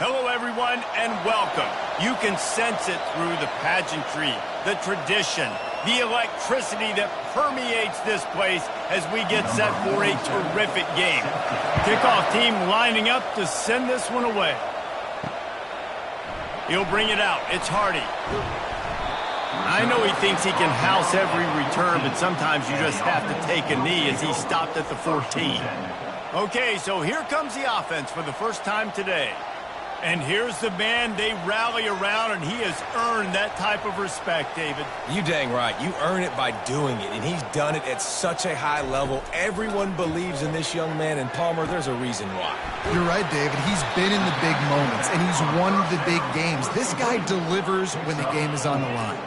Hello, everyone, and welcome. You can sense it through the pageantry, the tradition, the electricity that permeates this place as we get set for a terrific game. Kickoff team lining up to send this one away. He'll bring it out. It's Hardy. I know he thinks he can house every return, but sometimes you just have to take a knee as he stopped at the 14. Okay, so here comes the offense for the first time today. And here's the man they rally around, and he has earned that type of respect, David. You dang right. You earn it by doing it, and he's done it at such a high level. Everyone believes in this young man, and Palmer, there's a reason why. You're right, David. He's been in the big moments, and he's won the big games. This guy delivers when the game is on the line.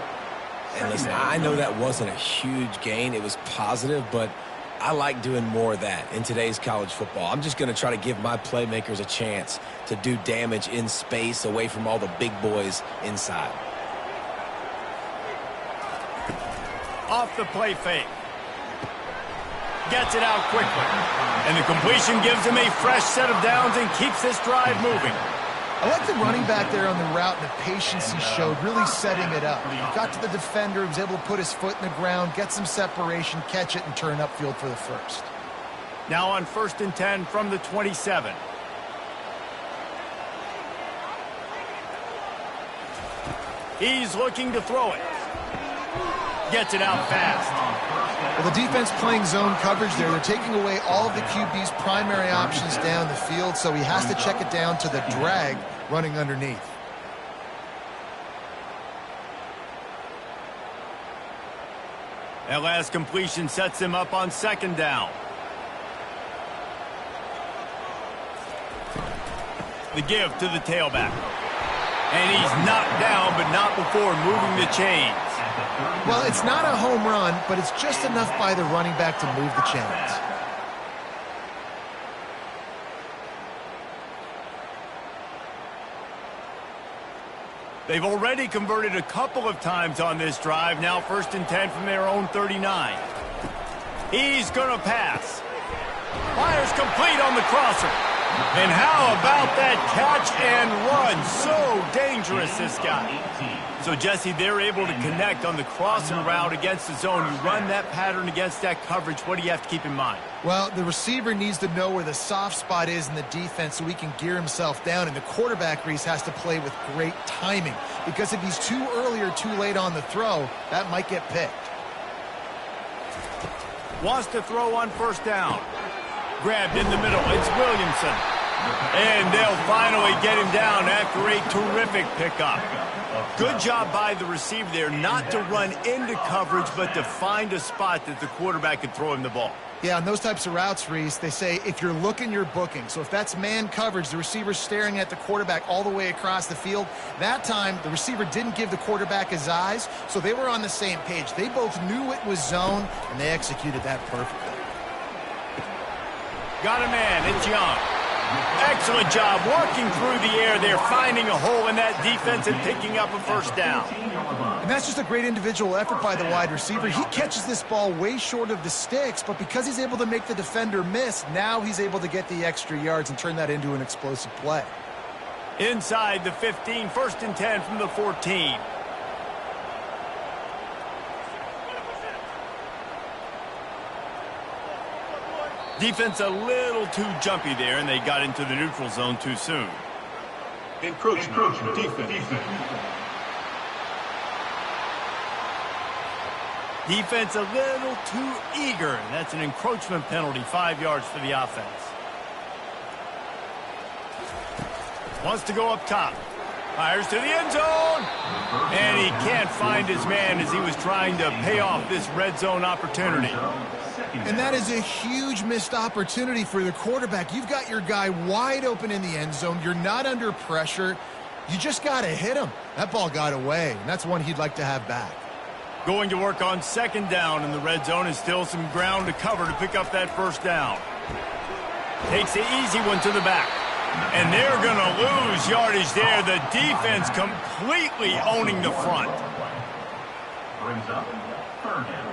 And listen, I know that wasn't a huge gain. It was positive, but I like doing more of that in today's college football. I'm just going to try to give my playmakers a chance to do damage in space away from all the big boys inside. Off the play fake. Gets it out quickly. And the completion gives him a fresh set of downs and keeps this drive moving. I like the running back there on the route and the patience he showed, really setting it up. He got to the defender, he was able to put his foot in the ground, get some separation, catch it, and turn upfield for the first. Now on 1st and 10 from the 27. He's looking to throw it. Gets it out fast. Well, the defense playing zone coverage there. They're taking away all of the QB's primary options down the field, so he has to check it down to the drag running underneath. That last completion sets him up on 2nd down. The give to the tailback. And he's knocked down, but not before moving the chains. Well, it's not a home run, but it's just enough by the running back to move the chains. They've already converted a couple of times on this drive. Now 1st and 10 from their own 39. He's going to pass. Fires complete on the crosser. And how about that catch and run? So dangerous, this guy. So, Jesse, they're able to connect on the crossing route against the zone. You run that pattern against that coverage. What do you have to keep in mind? Well, the receiver needs to know where the soft spot is in the defense so he can gear himself down. And the quarterback, Reese, has to play with great timing. Because if he's too early or too late on the throw, that might get picked. Wants to throw on 1st down. Grabbed in the middle. It's Williamson. And they'll finally get him down after a terrific pickup. Good job by the receiver there not to run into coverage, but to find a spot that the quarterback could throw him the ball. Yeah, on those types of routes, Reese, they say if you're looking, you're booking. So if that's man coverage, the receiver's staring at the quarterback all the way across the field. That time, the receiver didn't give the quarterback his eyes, so they were on the same page. They both knew it was zone, and they executed that perfectly. Got a man. It's Young. Excellent job working through the air there, finding a hole in that defense and picking up a 1st down. And that's just a great individual effort by the wide receiver. He catches this ball way short of the sticks, but because he's able to make the defender miss, now he's able to get the extra yards and turn that into an explosive play. Inside the 15, 1st and 10 from the 14. Defense a little too jumpy there, and they got into the neutral zone too soon. Encroachment. Defense. Defense a little too eager. That's an encroachment penalty, 5 yards for the offense. Wants to go up top. Fires to the end zone. And he can't find his man as he was trying to pay off this red zone opportunity. And that is a huge missed opportunity for the quarterback. You've got your guy wide open in the end zone. You're not under pressure. You just got to hit him. That ball got away, and that's one he'd like to have back. Going to work on 2nd down in the red zone, and still some ground to cover to pick up that 1st down. Takes the easy one to the back. And they're going to lose yardage there. The defense completely owning the front. Brings up 3rd down.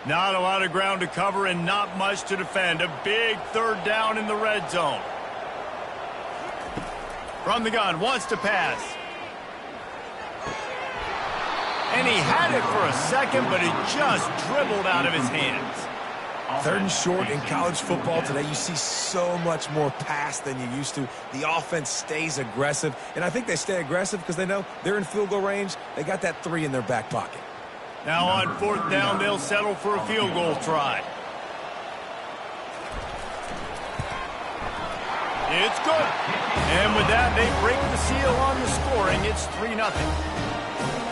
Not a lot of ground to cover and not much to defend. A big third down in the red zone. From the gun, wants to pass. And he had it for a second, but it just dribbled out of his hands. 3rd and short in college football today. You see so much more pass than you used to. The offense stays aggressive, and I think they stay aggressive because they know they're in field goal range. They got that 3 in their back pocket. Now on 4th down, they'll settle for a field goal try. It's good. And with that, they break the seal on the scoring. It's 3-0.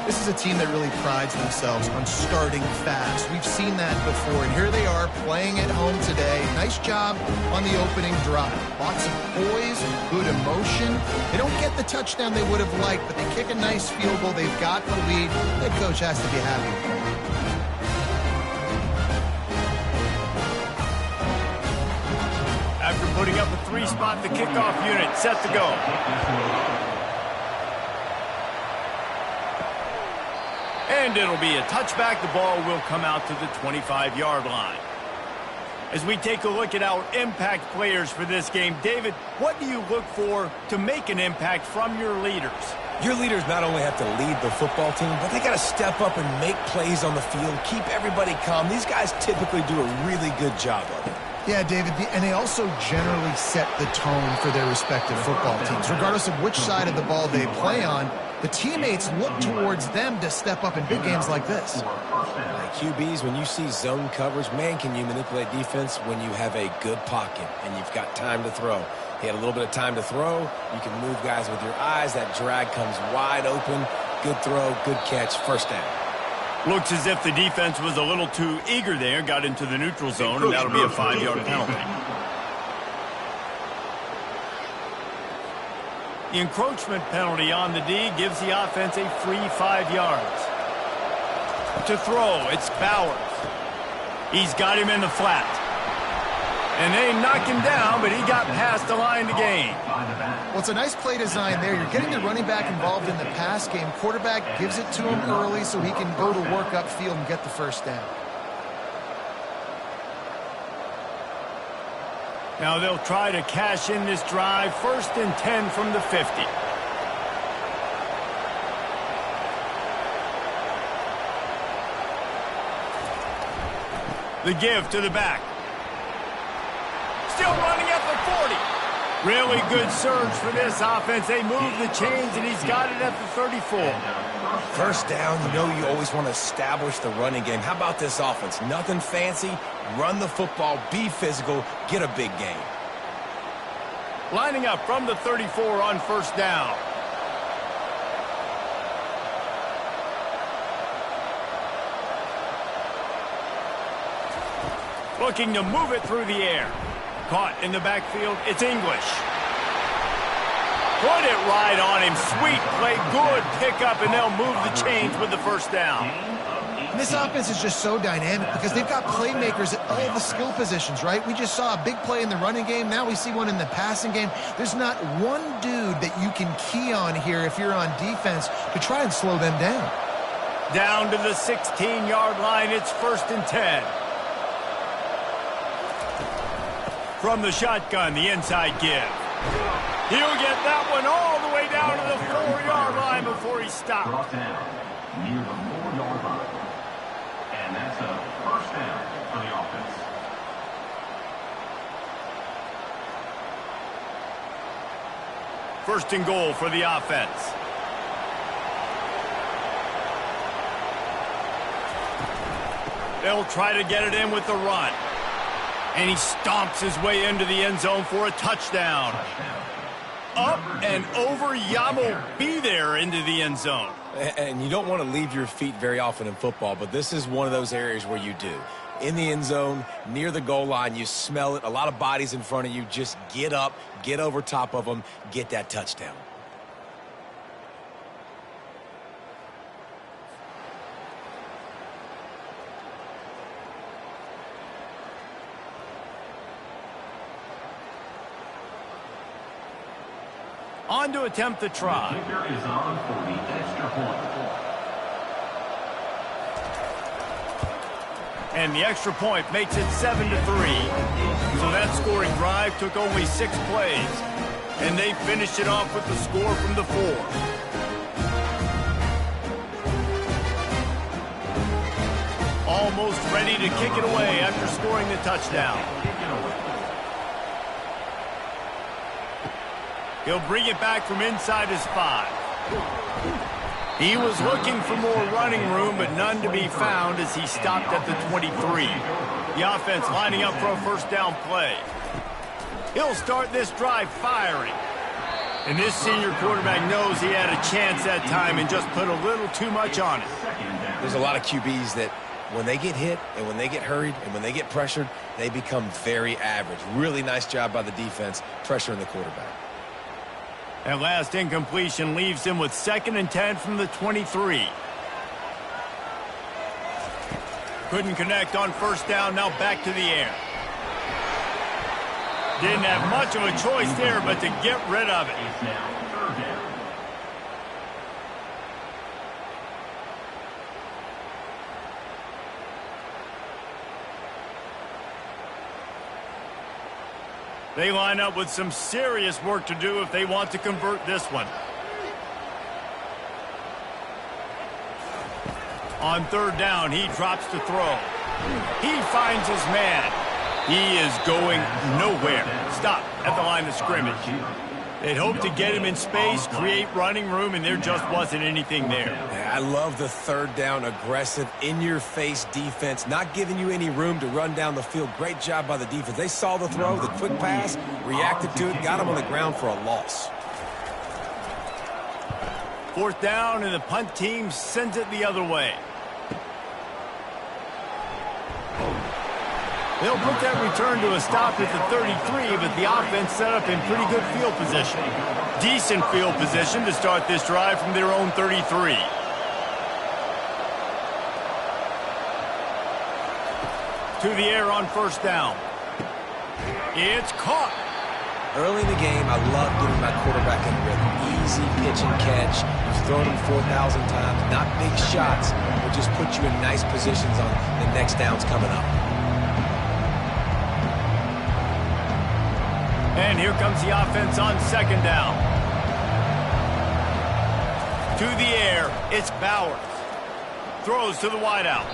This is a team that really prides themselves on starting fast. We've seen that before, and here they are playing at home today. Nice job on the opening drive. Lots of poise, good emotion. They don't get the touchdown they would have liked, but they kick a nice field goal. They've got the lead. Head coach has to be happy. After putting up a 3-spot, the kickoff unit set to go. And it'll be a touchback. The ball will come out to the 25-yard line. As we take a look at our impact players for this game, David, what do you look for to make an impact from your leaders? Your leaders not only have to lead the football team, but they got to step up and make plays on the field, keep everybody calm. These guys typically do a really good job of it. Yeah, David, and they also generally set the tone for their respective football teams. Regardless of which side of the ball they play on, the teammates look towards them to step up in big games like this. Like QBs, when you see zone coverage, man, can you manipulate defense when you have a good pocket and you've got time to throw. He had a little bit of time to throw. You can move guys with your eyes. That drag comes wide open. Good throw, good catch, 1st down. Looks as if the defense was a little too eager there, got into the neutral zone, and that'll be a 5-yard penalty. The encroachment penalty on the D gives the offense a free 5 yards. To throw, it's Bowers. He's got him in the flat. And they knock him down, but he got past the line to gain. Well, it's a nice play design there. You're getting the running back involved in the pass game. Quarterback gives it to him early so he can go to work upfield and get the 1st down. Now they'll try to cash in this drive. 1st and 10 from the 50. The give to the back. Still running at the 40. Really good surge for this offense. They move the chains, and he's got it at the 34. 1st down, you know you always want to establish the running game. How about this offense? Nothing fancy. Run the football, be physical, get a big gain. Lining up from the 34 on 1st down. Looking to move it through the air. Caught in the backfield, it's English. Put it right on him. Sweet play, good pickup, and they'll move the chains with the 1st down. And this offense is just so dynamic because they've got playmakers at all the skill positions, right? We just saw a big play in the running game. Now we see one in the passing game. There's not one dude that you can key on here if you're on defense to try and slow them down. Down to the 16-yard line, it's 1st and 10. From the shotgun, the inside give. He'll get that one all the way down to the 4-yard line before he stopped. Brought down near the 4-yard line. And that's a 1st down for the offense. First and goal for the offense. They'll try to get it in with the run. And he stomps his way into the end zone for a touchdown. Up and over, Yamo be there into the end zone. And you don't want to leave your feet very often in football, but this is one of those areas where you do. In the end zone, near the goal line, you smell it. A lot of bodies in front of you. Just get up, get over top of them, get that touchdown. On to attempt the try. The kicker is on for the extra point. And the extra point makes it 7-3. So that scoring drive took only 6 plays. And they finished it off with the score from the 4. Almost ready to kick it away after scoring the touchdown. He'll bring it back from inside his 5. He was looking for more running room, but none to be found as he stopped at the 23. The offense lining up for a first down play. He'll start this drive firing. And this senior quarterback knows he had a chance that time and just put a little too much on it. There's a lot of QBs that when they get hit and when they get hurried and when they get pressured, they become very average. Really nice job by the defense pressuring the quarterback. That last incompletion leaves him with 2nd and 10 from the 23. Couldn't connect on first down, now back to the air. Didn't have much of a choice there but to get rid of it. It's now 3rd down. They line up with some serious work to do if they want to convert this one. On 3rd down, he drops to throw. He finds his man. He is going nowhere. Stop at the line of scrimmage. They'd hoped to get him in space, create running room, and there just wasn't anything there. I love the 3rd down aggressive, in-your-face defense, not giving you any room to run down the field. Great job by the defense. They saw the throw, the quick pass, reacted to it, got him on the ground for a loss. 4th down, and the punt team sends it the other way. They'll put that return to a stop at the 33, but the offense set up in pretty good field position. Decent field position to start this drive from their own 33. To the air on first down. It's caught. Early in the game, I love getting my quarterback in rhythm. Easy pitch and catch. You've thrown him 4,000 times. Not big shots, but just put you in nice positions on the next downs coming up. And here comes the offense on 2nd down. To the air, it's Bowers. Throws to the wideout.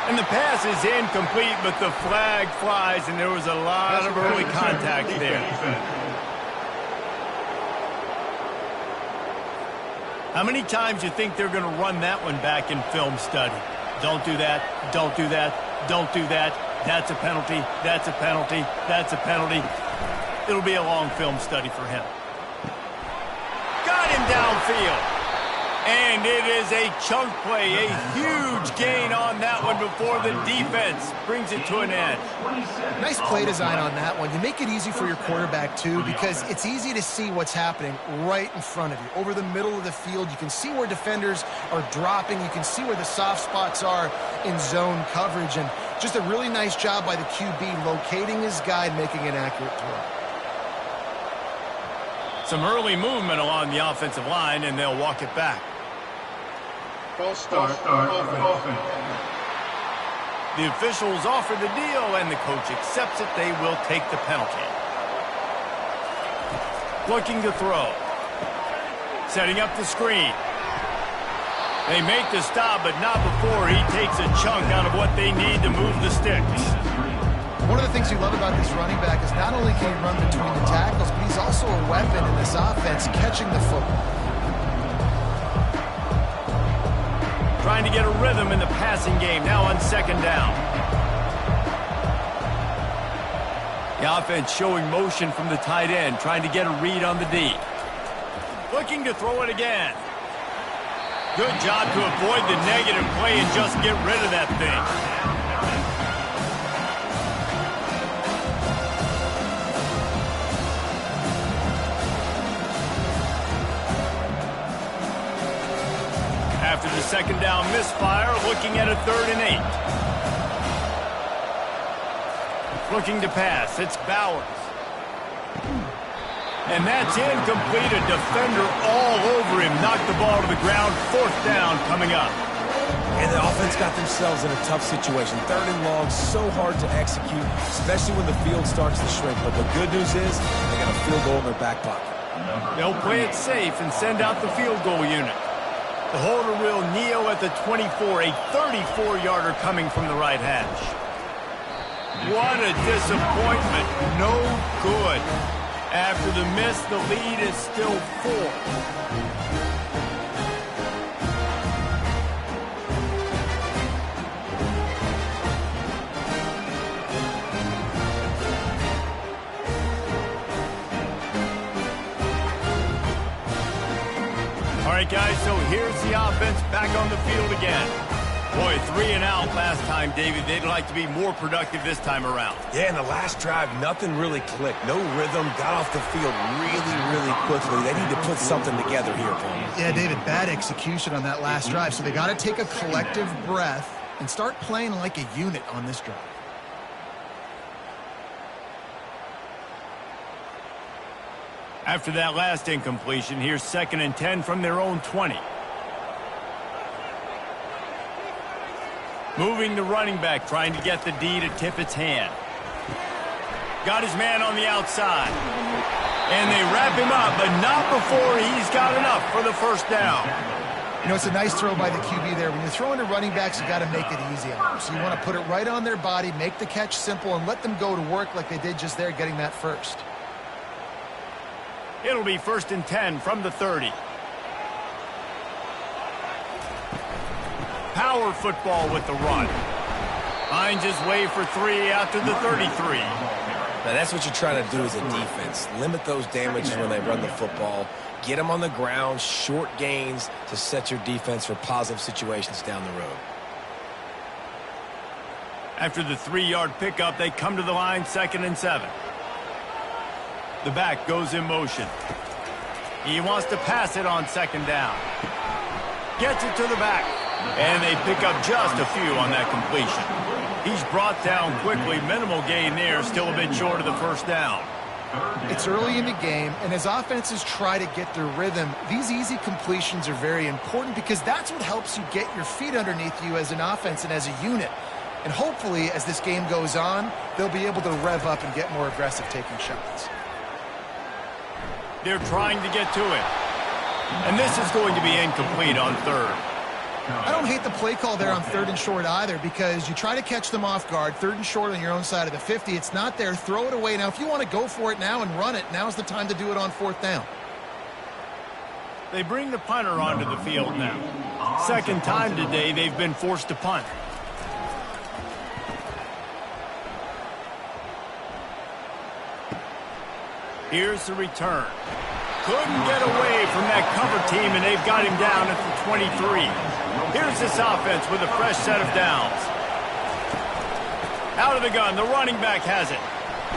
And the pass is incomplete, but the flag flies, and there was a lot of early contact there. How many times do you think they're going to run that one back in film study? Don't do that, don't do that, don't do that. That's a penalty, that's a penalty, that's a penalty. It'll be a long film study for him. Got him downfield. And it is a chunk play, a huge gain on that one before the defense brings it to an end. Nice play design on that one. You make it easy for your quarterback, too, because it's easy to see what's happening right in front of you. Over the middle of the field, you can see where defenders are dropping. You can see where the soft spots are in zone coverage. And just a really nice job by the QB locating his guy and making an accurate throw. Some early movement along the offensive line, and they'll walk it back. False start offense. The officials offer the deal, and the coach accepts it. They will take the penalty. Looking to throw. Setting up the screen. They make the stop, but not before he takes a chunk out of what they need to move the sticks. One of the things you love about this running back is not only can he run between the tackles, but he's also a weapon in this offense, catching the football. Trying to get a rhythm in the passing game, now on 2nd down. The offense showing motion from the tight end, trying to get a read on the D. Looking to throw it again. Good job to avoid the negative play and just get rid of that thing. After the 2nd down misfire, looking at a 3rd and 8. Looking to pass, it's Bowers. And that's incomplete. A defender all over him. Knocked the ball to the ground. 4th down coming up. And the offense got themselves in a tough situation. 3rd and long, so hard to execute, especially when the field starts to shrink. But the good news is they got a field goal in their back pocket. They'll play it safe and send out the field goal unit. The holder will kneel at the 24, a 34-yarder coming from the right hash. What a disappointment. No good. After the miss, the lead is still 4. All right, guys, so here's the offense back on the field again. Boy, 3 and out last time, David. They'd like to be more productive this time around. Yeah, in the last drive, nothing really clicked. No rhythm, got off the field really quickly. They need to put something together here, Paul. Yeah, David, bad execution on that last drive. So they got to take a collective breath and start playing like a unit on this drive. After that last incompletion, here's 2nd and 10 from their own 20. Moving the running back, trying to get the D to tip its hand. Got his man on the outside. And they wrap him up, but not before he's got enough for the first down. You know, it's a nice throw by the QB there. When you're throwing to running backs, you got to make it easy on them. So you want to put it right on their body, make the catch simple, and let them go to work like they did just there, getting that first. It'll be 1st and 10 from the 30. Power football with the run. Finds his way for 3 after the 33. Now, that's what you're trying to do as a defense. Limit those damages when they run the football. Get them on the ground, short gains to set your defense for positive situations down the road. After the 3-yard pickup, they come to the line, 2nd and 7. The back goes in motion. He wants to pass it on 2nd down. Gets it to the back. And they pick up just a few on that completion. He's brought down quickly. Minimal gain there. Still a bit short of the first down. It's early in the game, and as offenses try to get their rhythm, these easy completions are very important because that's what helps you get your feet underneath you as an offense and as a unit. And hopefully, as this game goes on, they'll be able to rev up and get more aggressive taking shots. They're trying to get to it. And this is going to be incomplete on 3rd. I don't hate the play call there on 3rd and short either because you try to catch them off guard. 3rd and short on your own side of the 50. It's not there. Throw it away. Now, if you want to go for it now and run it, now's the time to do it on 4th down. They bring the punter onto the field now. 2nd time today they've been forced to punt. Here's the return. Couldn't get away from that cover team, and they've got him down at the 23. Here's this offense with a fresh set of downs. Out of the gun, the running back has it.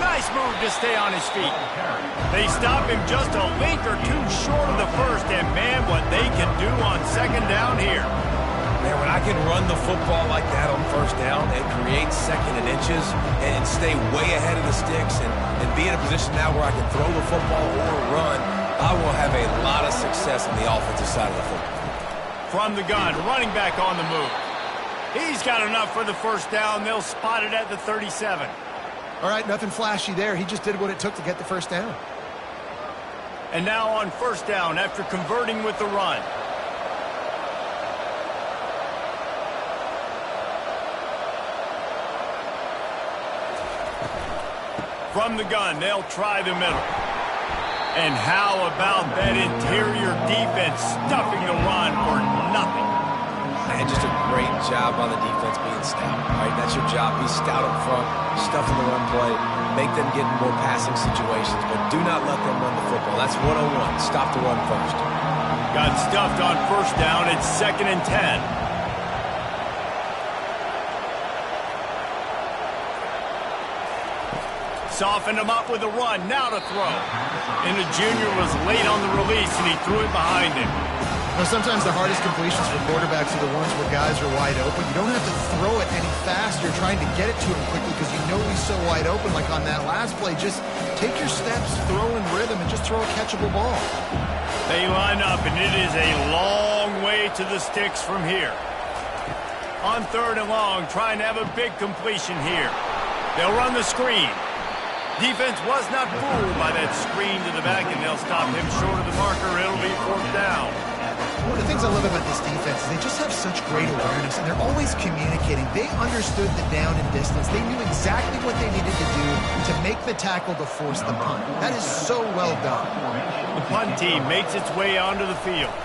Nice move to stay on his feet. They stop him just a link or two short of the first, and man, what they can do on 2nd down here. Man, when I can run the football like that on 1st down and create 2nd and inches and stay way ahead of the sticks and be in a position now where I can throw the football or run, I will have a lot of success on the offensive side of the football. From the gun, running back on the move. He's got enough for the first down. They'll spot it at the 37. All right, nothing flashy there. He just did what it took to get the first down. And now on 1st down after converting with the run. From the gun, they'll try the middle. And how about that interior defense stuffing the run for nothing? And just a great job on the defense being stout. Right? That's your job. Be stout up front, stuffing the run play, make them get in more passing situations, but do not let them run the football. That's 101. Stop the run first. Got stuffed on 1st down. It's 2nd and 10. Softened him up with a run, now to throw. And the junior was late on the release, and he threw it behind him. Now, sometimes the hardest completions for quarterbacks are the ones where guys are wide open. You don't have to throw it any faster, trying to get it to him quickly because you know he's so wide open. Like on that last play, just take your steps, throw in rhythm, and just throw a catchable ball. They line up, and it is a long way to the sticks from here. On 3rd and long, trying to have a big completion here. They'll run the screen. Defense was not fooled by that screen to the back, and they'll stop him short of the marker. It'll be 4th down. One of the things I love about this defense is they just have such great awareness, and they're always communicating. They understood the down and distance. They knew exactly what they needed to do to make the tackle to force the punt. That is so well done. The punt team makes its way onto the field.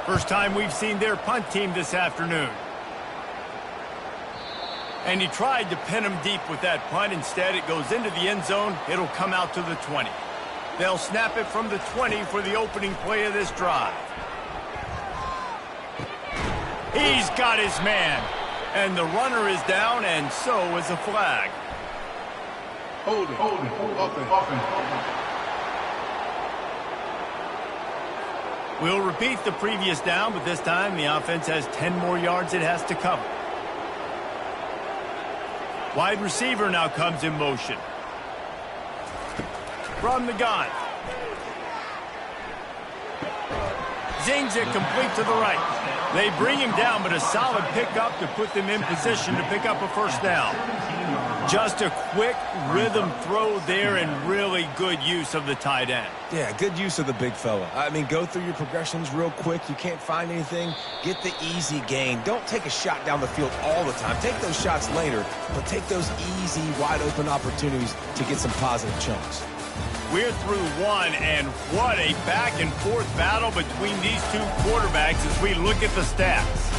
First time we've seen their punt team this afternoon. And he tried to pin him deep with that punt. Instead, it goes into the end zone. It'll come out to the 20. They'll snap it from the 20 for the opening play of this drive. He's got his man. And the runner is down, and so is a flag. Hold it. Offense. We'll repeat the previous down, but this time the offense has 10 more yards it has to cover. Wide receiver now comes in motion. From the gun. Zings it complete to the right. They bring him down, but a solid pickup to put them in position to pick up a 1st down. Just a quick rhythm throw there and really good use of the tight end. Yeah, good use of the big fella. I mean, go through your progressions real quick. You can't find anything. Get the easy gain. Don't take a shot down the field all the time. Take those shots later, but take those easy, wide-open opportunities to get some positive chunks. We're through one, and what a back-and-forth battle between these two quarterbacks as we look at the stats.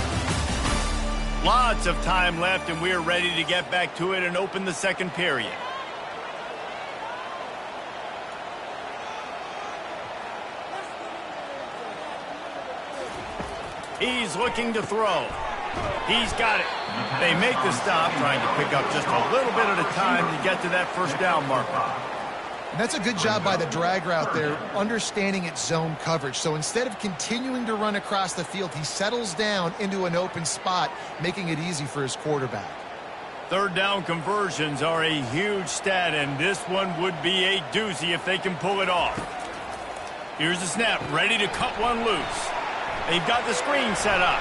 Lots of time left, and we're ready to get back to it and open the 2nd period. He's looking to throw. He's got it. They make the stop, trying to pick up just a little bit at a time to get to that 1st down marker. And that's a good job by the drag route there, understanding its zone coverage. So instead of continuing to run across the field, he settles down into an open spot, making it easy for his quarterback. 3rd down conversions are a huge stat, and this one would be a doozy if they can pull it off. Here's the snap, ready to cut one loose. They've got the screen set up.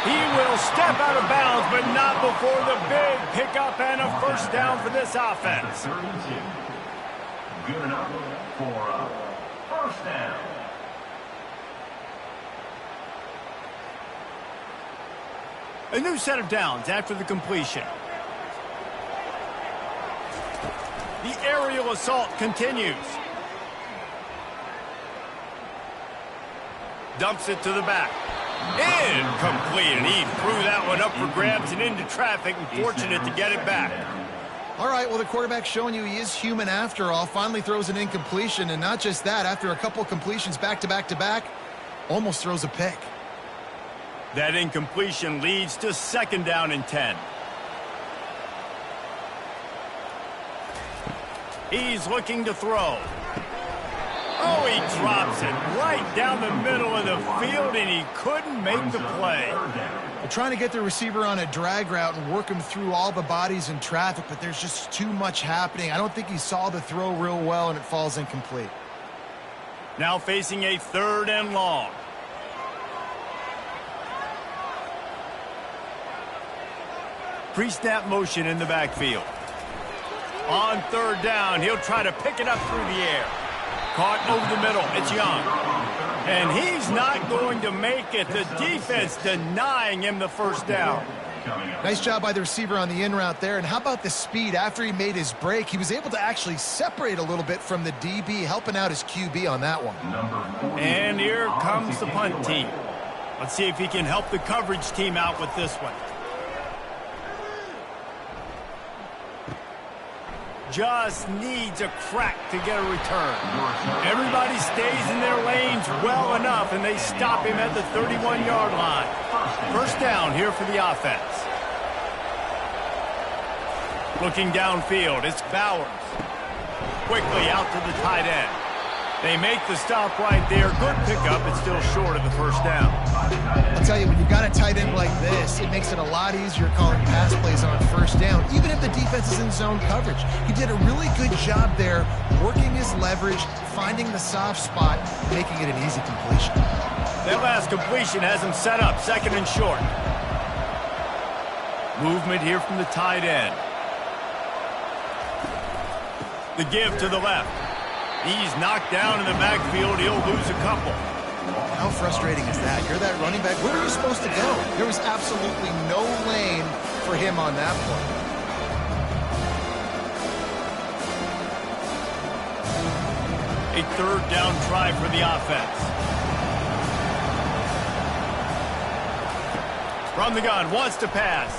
He will step out of bounds, but not before the big pickup and a 1st down for this offense. 32. Good enough for a 1st down. A new set of downs after the completion. The aerial assault continues. Dumps it to the back. Incomplete, and he threw that one up for grabs and into traffic, and fortunate to get it back. All right, well, the quarterback's showing you he is human after all. Finally throws an incompletion, and not just that, after a couple completions back-to-back-to-back, almost throws a pick. That incompletion leads to 2nd down and 10. He's looking to throw. Oh, he drops it right down the middle of the field, and he couldn't make the play. They're trying to get the receiver on a drag route and work him through all the bodies in traffic, but there's just too much happening. I don't think he saw the throw real well, and it falls incomplete. Now facing a 3rd and long. Pre-snap motion in the backfield. On 3rd down, he'll try to pick it up through the air. Caught over the middle. It's Young. And he's not going to make it. The defense denying him the 1st down. Nice job by the receiver on the in route there. And how about the speed? After he made his break, he was able to actually separate a little bit from the DB, helping out his QB on that one. And here comes the punt team. Let's see if he can help the coverage team out with this one. Just needs a crack to get a return. Everybody stays in their lanes well enough, and they stop him at the 31-yard line. 1st down here for the offense. Looking downfield, it's Bowers. Quickly out to the tight end. They make the stop right there. Good pickup. It's still short of the 1st down. I'll tell you, when you've got a tight end like this, it makes it a lot easier calling pass plays on 1st down, even if the defense is in zone coverage. He did a really good job there, working his leverage, finding the soft spot, making it an easy completion. That last completion has him set up 2nd and short. Movement here from the tight end. The give to the left. He's knocked down in the backfield. He'll lose a couple. How frustrating is that? You're that running back. Where are you supposed to go? There was absolutely no lane for him on that play. A third down try for the offense. From the gun, wants to pass.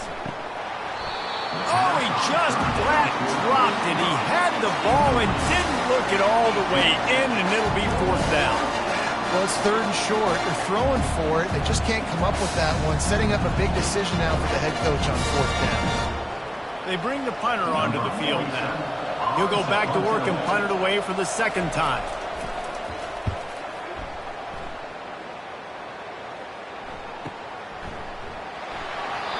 Oh, he just flat dropped it. He had the ball and didn't look it all the way in, and it'll be fourth down. Well, it's third and short. They're throwing for it. They just can't come up with that one. Setting up a big decision now for the head coach on fourth down. They bring the punter onto the field now. He'll go back to work and punt it away for the second time.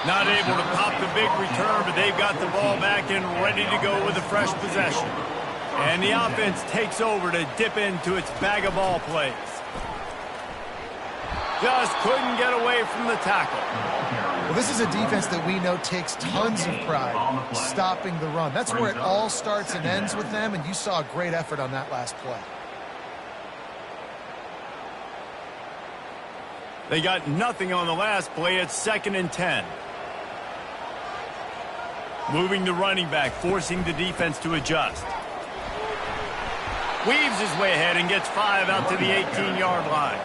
Not able to pop the big return, but they've got the ball back and ready to go with a fresh possession. And the offense takes over to dip into its bag of ball plays. Just couldn't get away from the tackle. Well, this is a defense that we know takes tons of pride stopping the run. That's where it all starts and ends with them, and you saw a great effort on that last play. They got nothing on the last play. It's 2nd and 10. Moving the running back, forcing the defense to adjust. Weaves his way ahead and gets 5 out to the 18-yard line.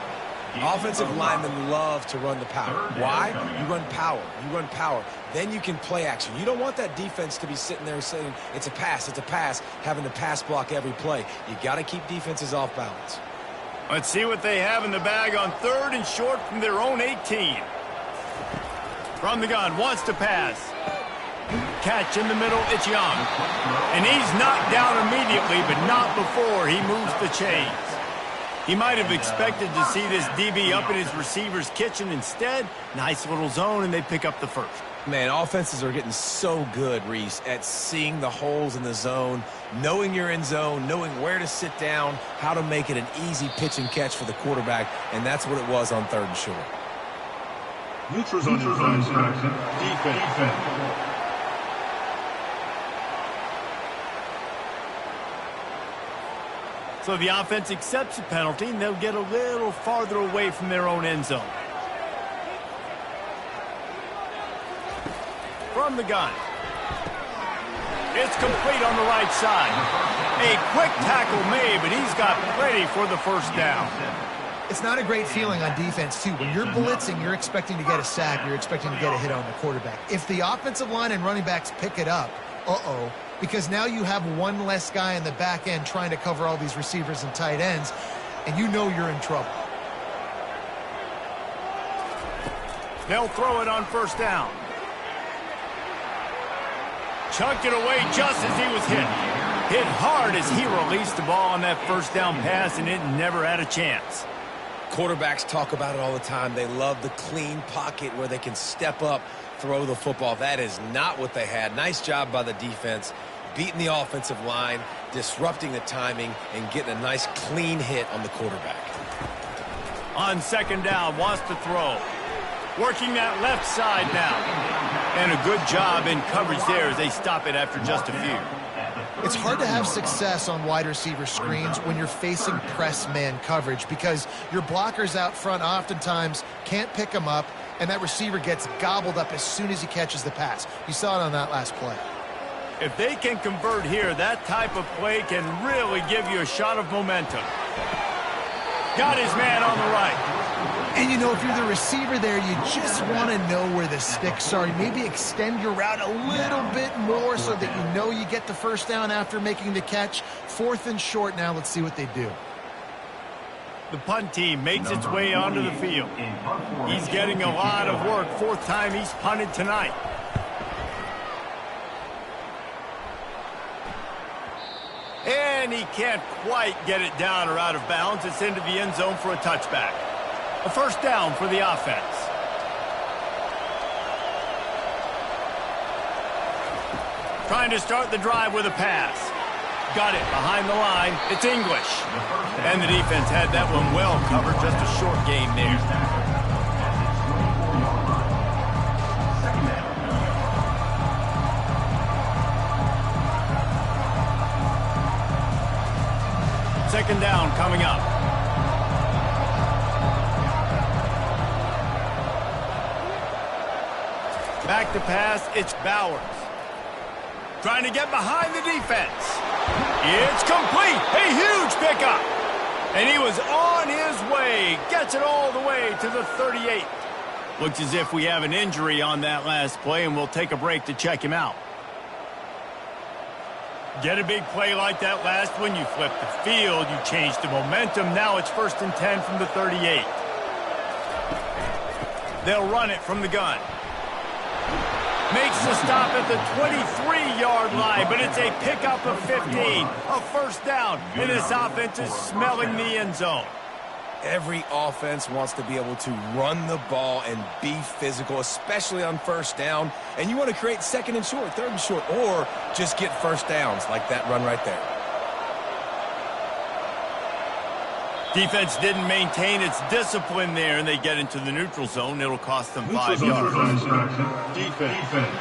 Offensive linemen love to run the power. Why? You run power. You run power. Then you can play action. You don't want that defense to be sitting there saying, it's a pass, having to pass block every play. You got to keep defenses off balance. Let's see what they have in the bag on 3rd and short from their own 18. From the gun, wants to pass. Catch in the middle, it's Young. And he's knocked down immediately, but not before he moves the chains. He might have expected to see this DB up in his receiver's kitchen. Instead, nice little zone, and they pick up the first. Man, offenses are getting so good, Reese, at seeing the holes in the zone, knowing you're in zone, knowing where to sit down, how to make it an easy pitch and catch for the quarterback, and that's what it was on 3rd and short. Neutrals on defense. So the offense accepts the penalty, and they'll get a little farther away from their own end zone. From the gun. It's complete on the right side. A quick tackle made, but he's got plenty for the first down. It's not a great feeling on defense, too. When you're blitzing, you're expecting to get a sack. You're expecting to get a hit on the quarterback. If the offensive line and running backs pick it up, because now you have one less guy in the back end trying to cover all these receivers and tight ends, and you know you're in trouble. They'll throw it on first down. Chunked it away just as he was hit. Hit hard as he released the ball on that first down pass, and it never had a chance. Quarterbacks talk about it all the time. They love the clean pocket where they can step up, throw the football. That is not what they had. Nice job by the defense, beating the offensive line, disrupting the timing, and getting a nice clean hit on the quarterback. On 2nd down, wants to throw. Working that left side now. And a good job in coverage there as they stop it after just a few. It's hard to have success on wide receiver screens when you're facing press man coverage because your blockers out front oftentimes can't pick them up, and that receiver gets gobbled up as soon as he catches the pass. You saw it on that last play. If they can convert here, that type of play can really give you a shot of momentum. Got his man on the right. And, you know, if you're the receiver there, you just want to know where the sticks are. Maybe extend your route a little bit more so that you know you get the first down after making the catch. 4th and short now. Let's see what they do. The punt team makes its way onto the field. He's getting a lot of work. 4th time he's punted tonight. And he can't quite get it down or out of bounds. It's into the end zone for a touchback. A first down for the offense. Trying to start the drive with a pass. Got it behind the line. It's English. And the defense had that one well covered. Just a short gain there. Second down coming up. Back to pass, it's Bowers. Trying to get behind the defense. It's complete. A huge pickup. And he was on his way. Gets it all the way to the 38. Looks as if we have an injury on that last play, and we'll take a break to check him out. Get a big play like that last one, you flip the field, you change the momentum. Now it's 1st and 10 from the 38. They'll run it from the gun. Makes the stop at the 23-yard line, but it's a pickup of 15. A first down, and this offense is smelling the end zone. Every offense wants to be able to run the ball and be physical, especially on first down. And you want to create 2nd and short, 3rd and short, or just get first downs like that run right there. Defense didn't maintain its discipline there, and they get into the neutral zone. It'll cost them 5 yards. Defense.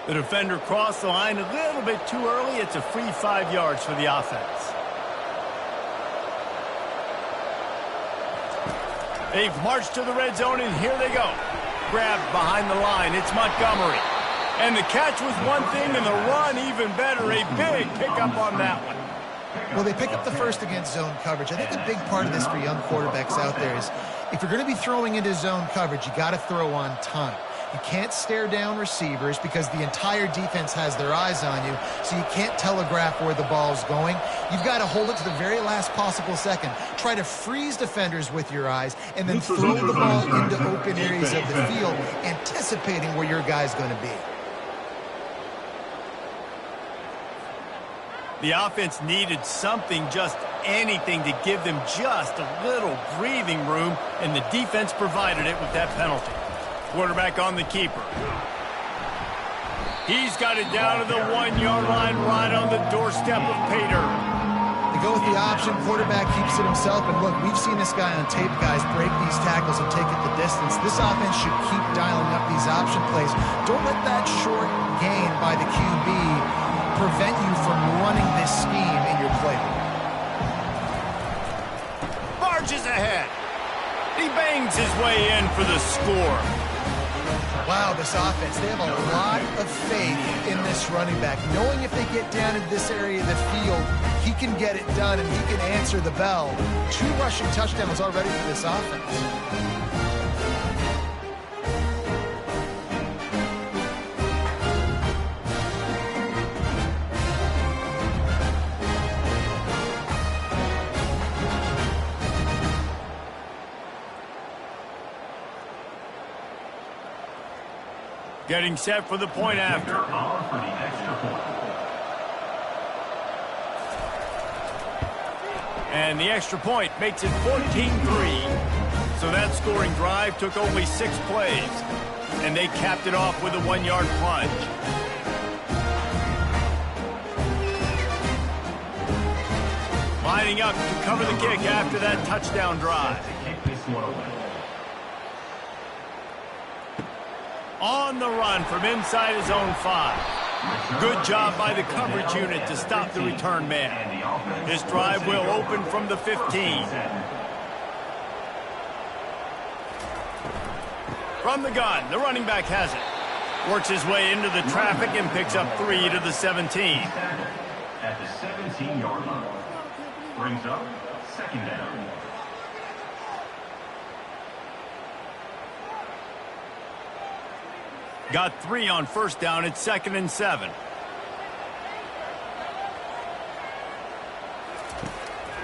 The defender crossed the line a little bit too early. It's a free 5 yards for the offense. They've marched to the red zone, and here they go. Grabbed behind the line. It's Montgomery. And the catch was one thing, and the run even better. A big pickup on that one. Well, they pick up the first against zone coverage. I think a big part of this for young quarterbacks out there is if you're going to be throwing into zone coverage, you got to throw on time. You can't stare down receivers because the entire defense has their eyes on you, so you can't telegraph where the ball's going. You've got to hold it to the very last possible second. Try to freeze defenders with your eyes and then throw the ball into open areas of the field, anticipating where your guy's going to be. The offense needed something, just anything, to give them just a little breathing room, and the defense provided it with that penalty. Quarterback on the keeper. He's got it down to the 1-yard line, right on the doorstep of Pater. They go with the option. Quarterback keeps it himself. And look, we've seen this guy on tape, guys, break these tackles and take it the distance. This offense should keep dialing up these option plays. Don't let that short gain by the QB prevent you from running this scheme in your playbook. Barges ahead. He bangs his way in for the score. Wow, this offense, they have a lot of faith in this running back. Knowing if they get down in this area of the field, he can get it done and he can answer the bell. 2 rushing touchdowns already for this offense. Getting set for the point after. And the extra point makes it 14-3. So that scoring drive took only 6 plays. And they capped it off with a 1-yard plunge. Lining up to cover the kick after that touchdown drive. On the run from inside his own 5. Good job by the coverage unit to stop the return man. This drive will open from the 15. From the gun, the running back has it. Works his way into the traffic and picks up 3 to the 17. At the 17-yard line. Brings up 2nd down. Got 3 on first down. It's 2nd and 7.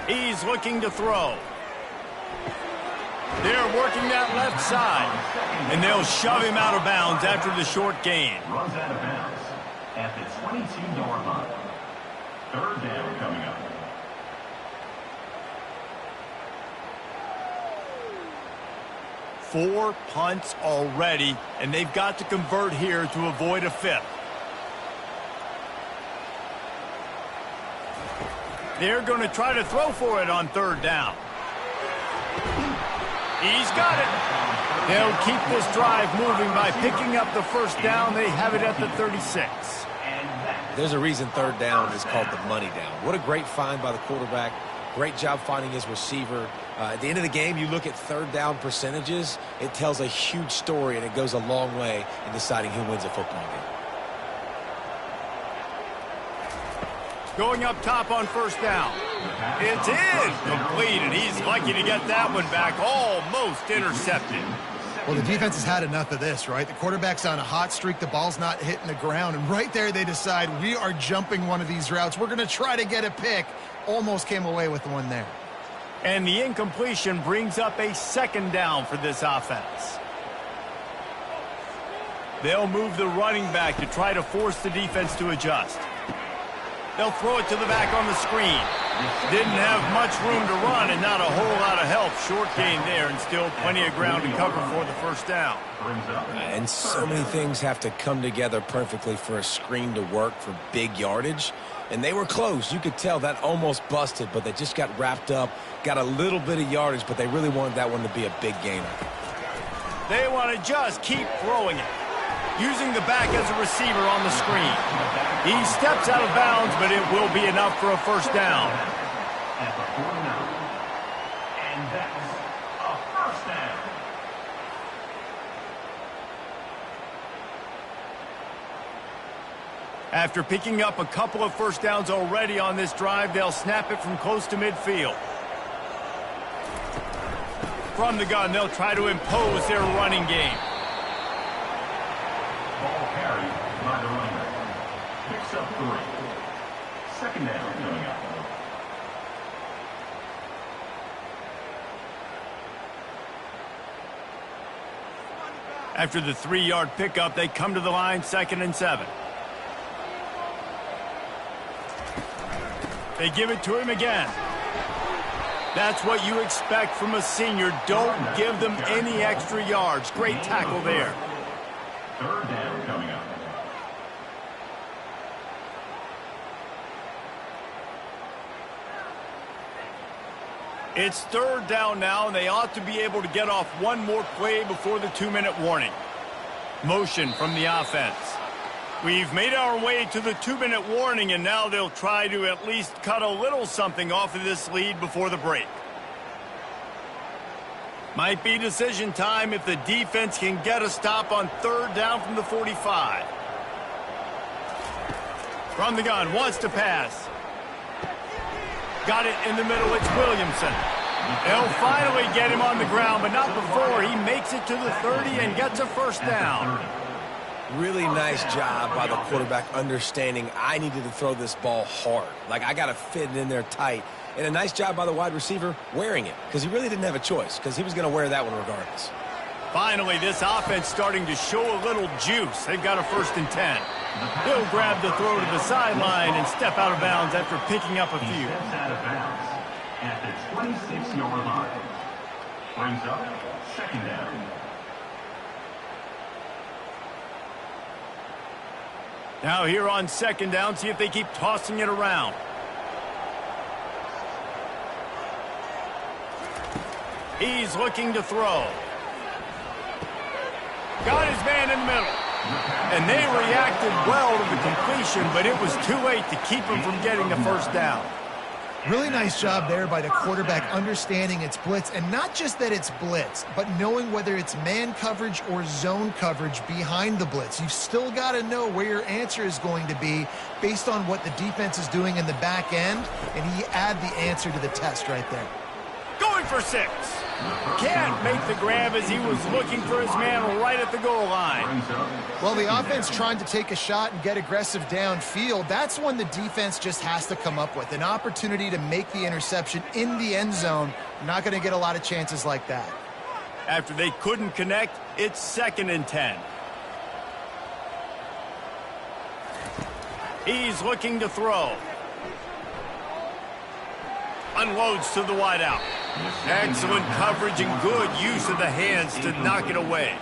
He's looking to throw. They're working that left side. And they'll shove him out of bounds after the short gain. Runs out of bounds at the 22-yard line. 3rd down coming up. Four punts already, and they've got to convert here to avoid a 5th. They're going to try to throw for it on 3rd down. He's got it. They'll keep this drive moving by picking up the first down. They have it at the 36. There's a reason third down is called the money down. What a great find by the quarterback. Great job finding his receiver. At the end of the game, you look at third down percentages. It tells a huge story, and it goes a long way in deciding who wins a football game. Going up top on first down. It's incomplete, and he's lucky to get that one back. Almost intercepted. Well, the defense has had enough of this, right? The quarterback's on a hot streak. The ball's not hitting the ground. And right there, they decide, we are jumping one of these routes. We're going to try to get a pick. Almost came away with one there. And the incompletion brings up a second down for this offense. They'll move the running back to try to force the defense to adjust. They'll throw it to the back on the screen. Didn't have much room to run and not a whole lot of help. Short gain there and still plenty of ground to cover for the first down. And so many things have to come together perfectly for a screen to work for big yardage. And they were close. You could tell that almost busted, but they just got wrapped up, got a little bit of yardage, but they really wanted that one to be a big gainer. They want to just keep throwing it. Using the back as a receiver on the screen. He steps out of bounds, but it will be enough for a first down. At the 49. And that's a first down. After picking up a couple of first downs already on this drive, they'll snap it from close to midfield. From the gun, they'll try to impose their running game. Ball carried by the running back. Picks up 3. Second down coming up. After the 3-yard pickup, they come to the line, 2nd and 7. They give it to him again. That's what you expect from a senior. Don't give them any extra yards. Great tackle there. Third down coming up. It's third down now, and they ought to be able to get off one more play before the 2-minute warning. Motion from the offense. We've made our way to the 2-minute warning, and now they'll try to at least cut a little something off of this lead before the break. Might be decision time if the defense can get a stop on third down from the 45. From the gun, wants to pass. Got it in the middle, it's Williamson. They'll finally get him on the ground, but not before he makes it to the 30 and gets a first down. Really nice job by the quarterback understanding I needed to throw this ball hard. Like, I got to fit it in there tight. And a nice job by the wide receiver wearing it, because he really didn't have a choice, because he was going to wear that one regardless. Finally, this offense starting to show a little juice. They've got a 1st and 10. He'll grab the throw to the sideline and step out of bounds after picking up a few. He steps out of bounds at the 26-yard line. Brings up second down. Now here on second down, see if they keep tossing it around. He's looking to throw. Got his man in the middle. And they reacted well to the completion, but it was too late to keep him from getting the first down. Really nice job there by the quarterback understanding it's blitz, and not just that it's blitz, but knowing whether it's man coverage or zone coverage behind the blitz. You've still got to know where your answer is going to be based on what the defense is doing in the back end, and he add the answer to the test right there. Going for 6. Can't make the grab as he was looking for his man right at the goal line. Well, the offense trying to take a shot and get aggressive downfield. That's when the defense just has to come up with an opportunity to make the interception in the end zone. Not going to get a lot of chances like that. After they couldn't connect, it's 2nd and 10. He's looking to throw. Unloads to the wideout. Excellent coverage and good use of the hands to knock it away.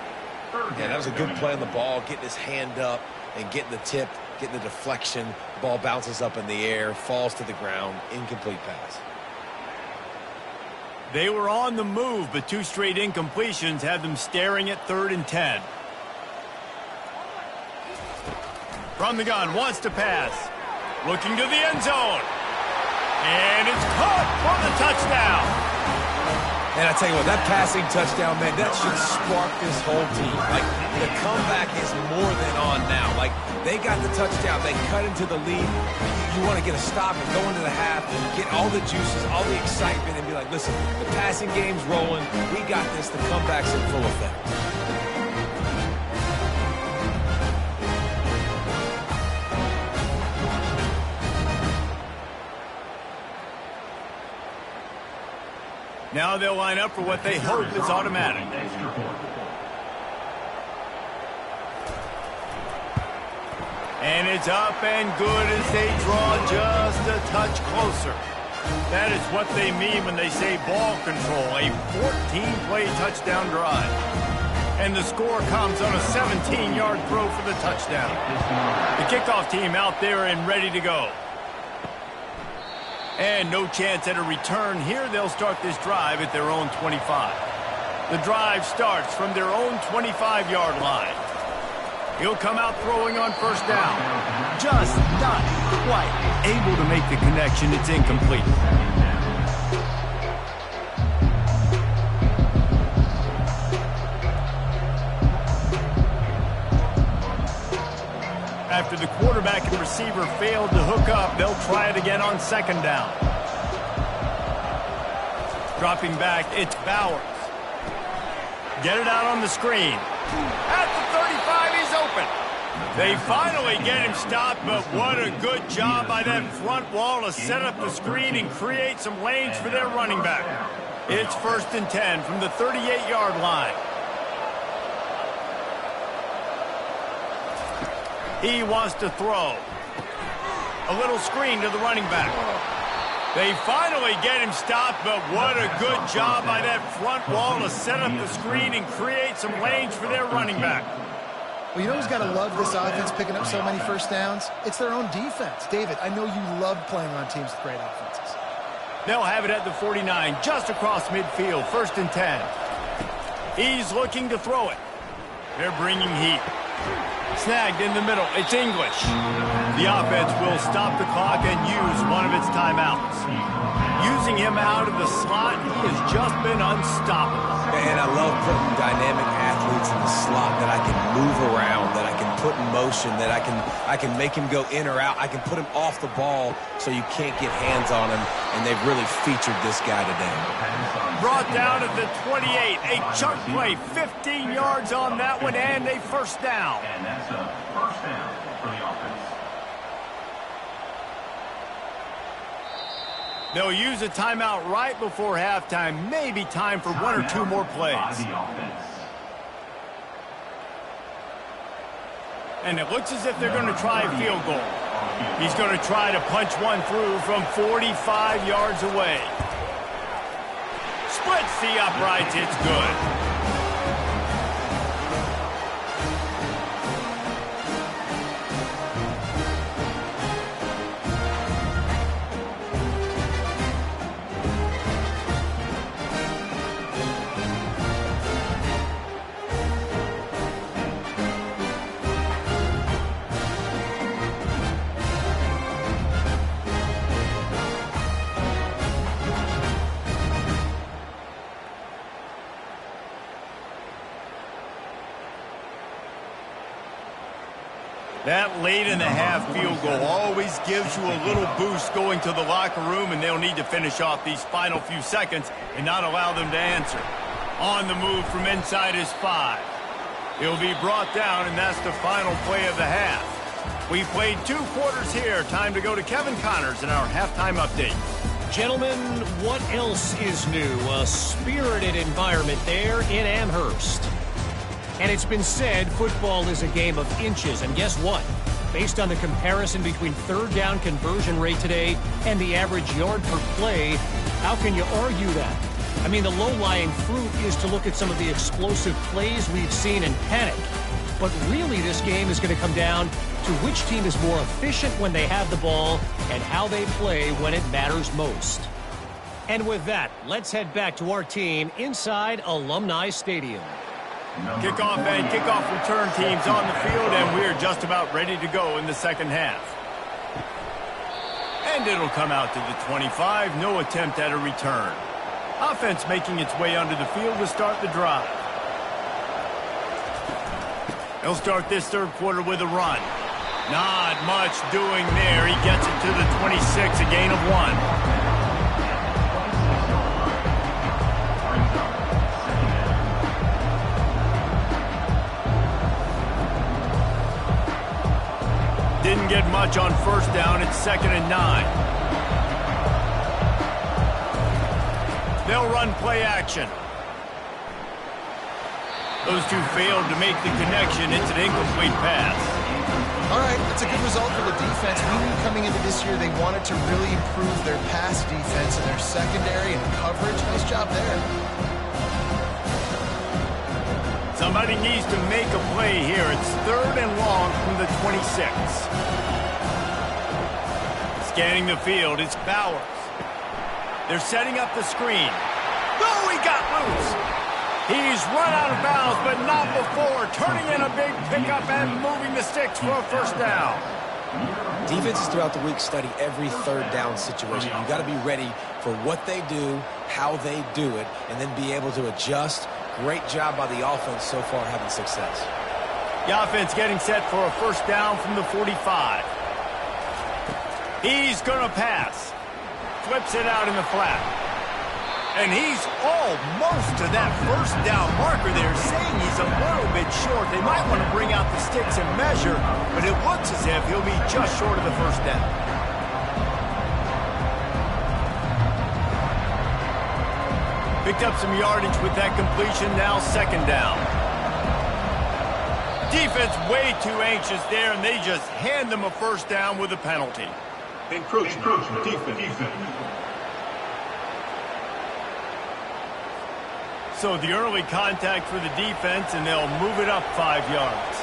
Yeah, that was a good play on the ball, getting his hand up and getting the tip, getting the deflection. Ball bounces up in the air, falls to the ground, incomplete pass. They were on the move, but 2 straight incompletions had them staring at 3rd and 10. From the gun, wants to pass. Looking to the end zone. And it's caught for the touchdown. And I tell you what, that passing touchdown, man, that should spark this whole team. Like, the comeback is more than on now. Like, they got the touchdown. They cut into the lead. You want to get a stop and go into the half and get all the juices, all the excitement, and be like, listen, the passing game's rolling. We got this. The comeback's in full effect. Now they'll line up for what they hope is automatic. And it's up and good as they draw just a touch closer. That is what they mean when they say ball control, a 14-play touchdown drive. And the score comes on a 17-yard throw for the touchdown. The kickoff team out there and ready to go. And no chance at a return here. They'll start this drive at their own 25. The drive starts from their own 25-yard line. He'll come out throwing on 1st down. Just not quite able to make the connection. It's incomplete. After the quarterback and receiver failed to hook up, they'll try it again on 2nd down. Dropping back, it's Bowers. Get it out on the screen. At the 35, he's open. They finally get him stopped, but what a good job by that front wall to set up the screen and create some lanes for their running back. It's 1st and 10 from the 38-yard line. He wants to throw. A little screen to the running back. They finally get him stopped, but what a good job by that front wall to set up the screen and create some lanes for their running back. Well, you know who's got to love this offense picking up so many 1st downs? It's their own defense. David, I know you love playing on teams with great offenses. They'll have it at the 49, just across midfield, 1st and 10. He's looking to throw it. They're bringing heat. Snagged in the middle. It's English. The offense will stop the clock and use one of its timeouts. Using him out of the slot, he has just been unstoppable. And I love putting dynamic athletes in the slot that I can move around, that I can put in motion, that I can make him go in or out. I can put him off the ball so you can't get hands on him, and they've really featured this guy today. Brought down at the 28, a chunk play, 15 yards on that one, and a 1st down. And that's a 1st down for the offense. They'll use a timeout right before halftime. Maybe time for 1 or 2 more plays. And it looks as if they're going to try a field goal. He's going to try to punch one through from 45 yards away. Splits the uprights. It's good. That late in the half field goal always gives you a little boost going to the locker room, and they'll need to finish off these final few seconds and not allow them to answer. On the move from inside his 5. He'll be brought down, and that's the final play of the half. We played 2 quarters here. Time to go to Kevin Connors in our halftime update. Gentlemen, what else is new? A spirited environment there in Amherst. And it's been said football is a game of inches. And guess what? Based on the comparison between 3rd down conversion rate today and the average yard per play, how can you argue that? I mean, the low-lying fruit is to look at some of the explosive plays we've seen and panic. But really, this game is going to come down to which team is more efficient when they have the ball and how they play when it matters most. And with that, let's head back to our team inside Alumni Stadium. Kickoff and kickoff return teams on the field, and we're just about ready to go in the second half. And it'll come out to the 25. No attempt at a return. Offense making its way onto the field to start the drive. They'll start this third quarter with a run. Not much doing there. He gets it to the 26, a gain of 1. Didn't get much on first down. It's 2nd and 9. They'll run play action. Those two failed to make the connection. It's an incomplete pass. All right, that's a good result for the defense. We knew coming into this year they wanted to really improve their pass defense and their secondary and coverage. Nice job there. Somebody needs to make a play here. It's 3rd and long from the 26. Scanning the field, it's Bowers. They're setting up the screen. Oh, he got loose. He's run out of bounds, but not before. Turning in a big pickup and moving the sticks for a first down. Defenses throughout the week study every third down situation. You've got to be ready for what they do, how they do it, and then be able to adjust. Great job by the offense so far having success. The offense getting set for a first down from the 45. He's going to pass. Flips it out in the flat. And he's almost to that first down marker there, saying he's a little bit short. They might want to bring out the sticks and measure, but it looks as if he'll be just short of the first down. Picked up some yardage with that completion, now 2nd down. Defense way too anxious there, and they just hand them a first down with a penalty. Encroachment. Defense. So the early contact for the defense, and they'll move it up 5 yards.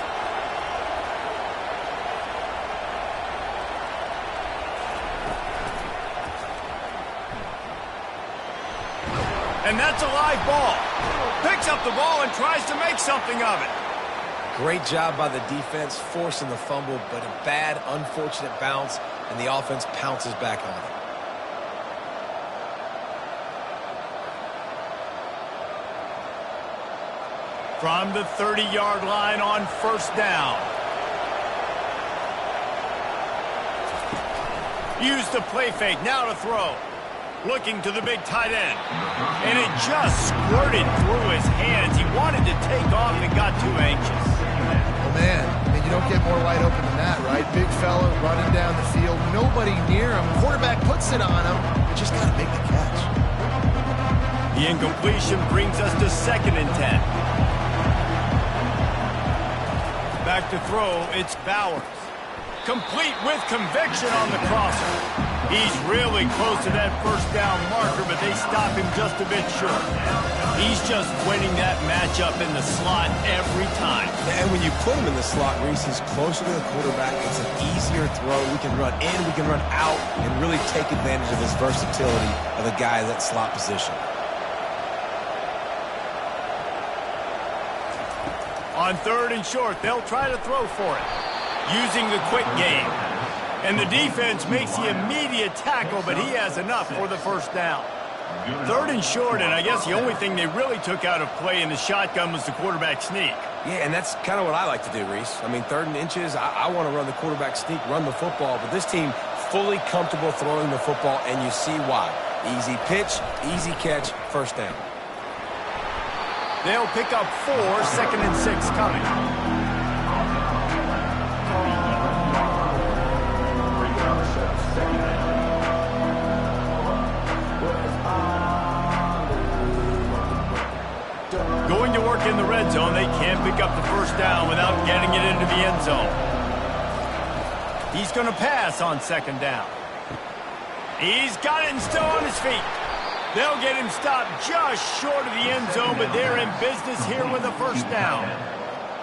And that's a live ball. Picks up the ball and tries to make something of it. Great job by the defense, forcing the fumble, but a bad, unfortunate bounce, and the offense pounces back on it. From the 30-yard line on first down. Use the play fake, now to throw. Looking to the big tight end. And it just squirted through his hands. He wanted to take off and got too anxious. Oh, man. I mean, you don't get more wide open than that, right? Big fella running down the field. Nobody near him. Quarterback puts it on him. You just got to make the catch. The incompletion brings us to 2nd and 10. Back to throw, it's Bowers. Complete with conviction on the crosser. He's really close to that first down marker, but they stop him just a bit short. He's just winning that matchup in the slot every time. And when you put him in the slot, Reese, he's closer to the quarterback. It's an easier throw. We can run in, we can run out, and really take advantage of his versatility of the guy in that slot position. On 3rd and short, they'll try to throw for it, using the quick game. And the defense makes the immediate tackle, but he has enough for the first down. 3rd and short, and I guess the only thing they really took out of play in the shotgun was the quarterback sneak. Yeah, and that's kind of what I like to do, Reese. I mean, 3rd and inches, I want to run the quarterback sneak, run the football, but this team fully comfortable throwing the football, and you see why. Easy pitch, easy catch, first down. They'll pick up 4, 2nd and 6 coming. Going to work in the red zone, they can't pick up the first down without getting it into the end zone. He's going to pass on 2nd down. He's got it and still on his feet. They'll get him stopped just short of the end zone, but they're in business here with a first down.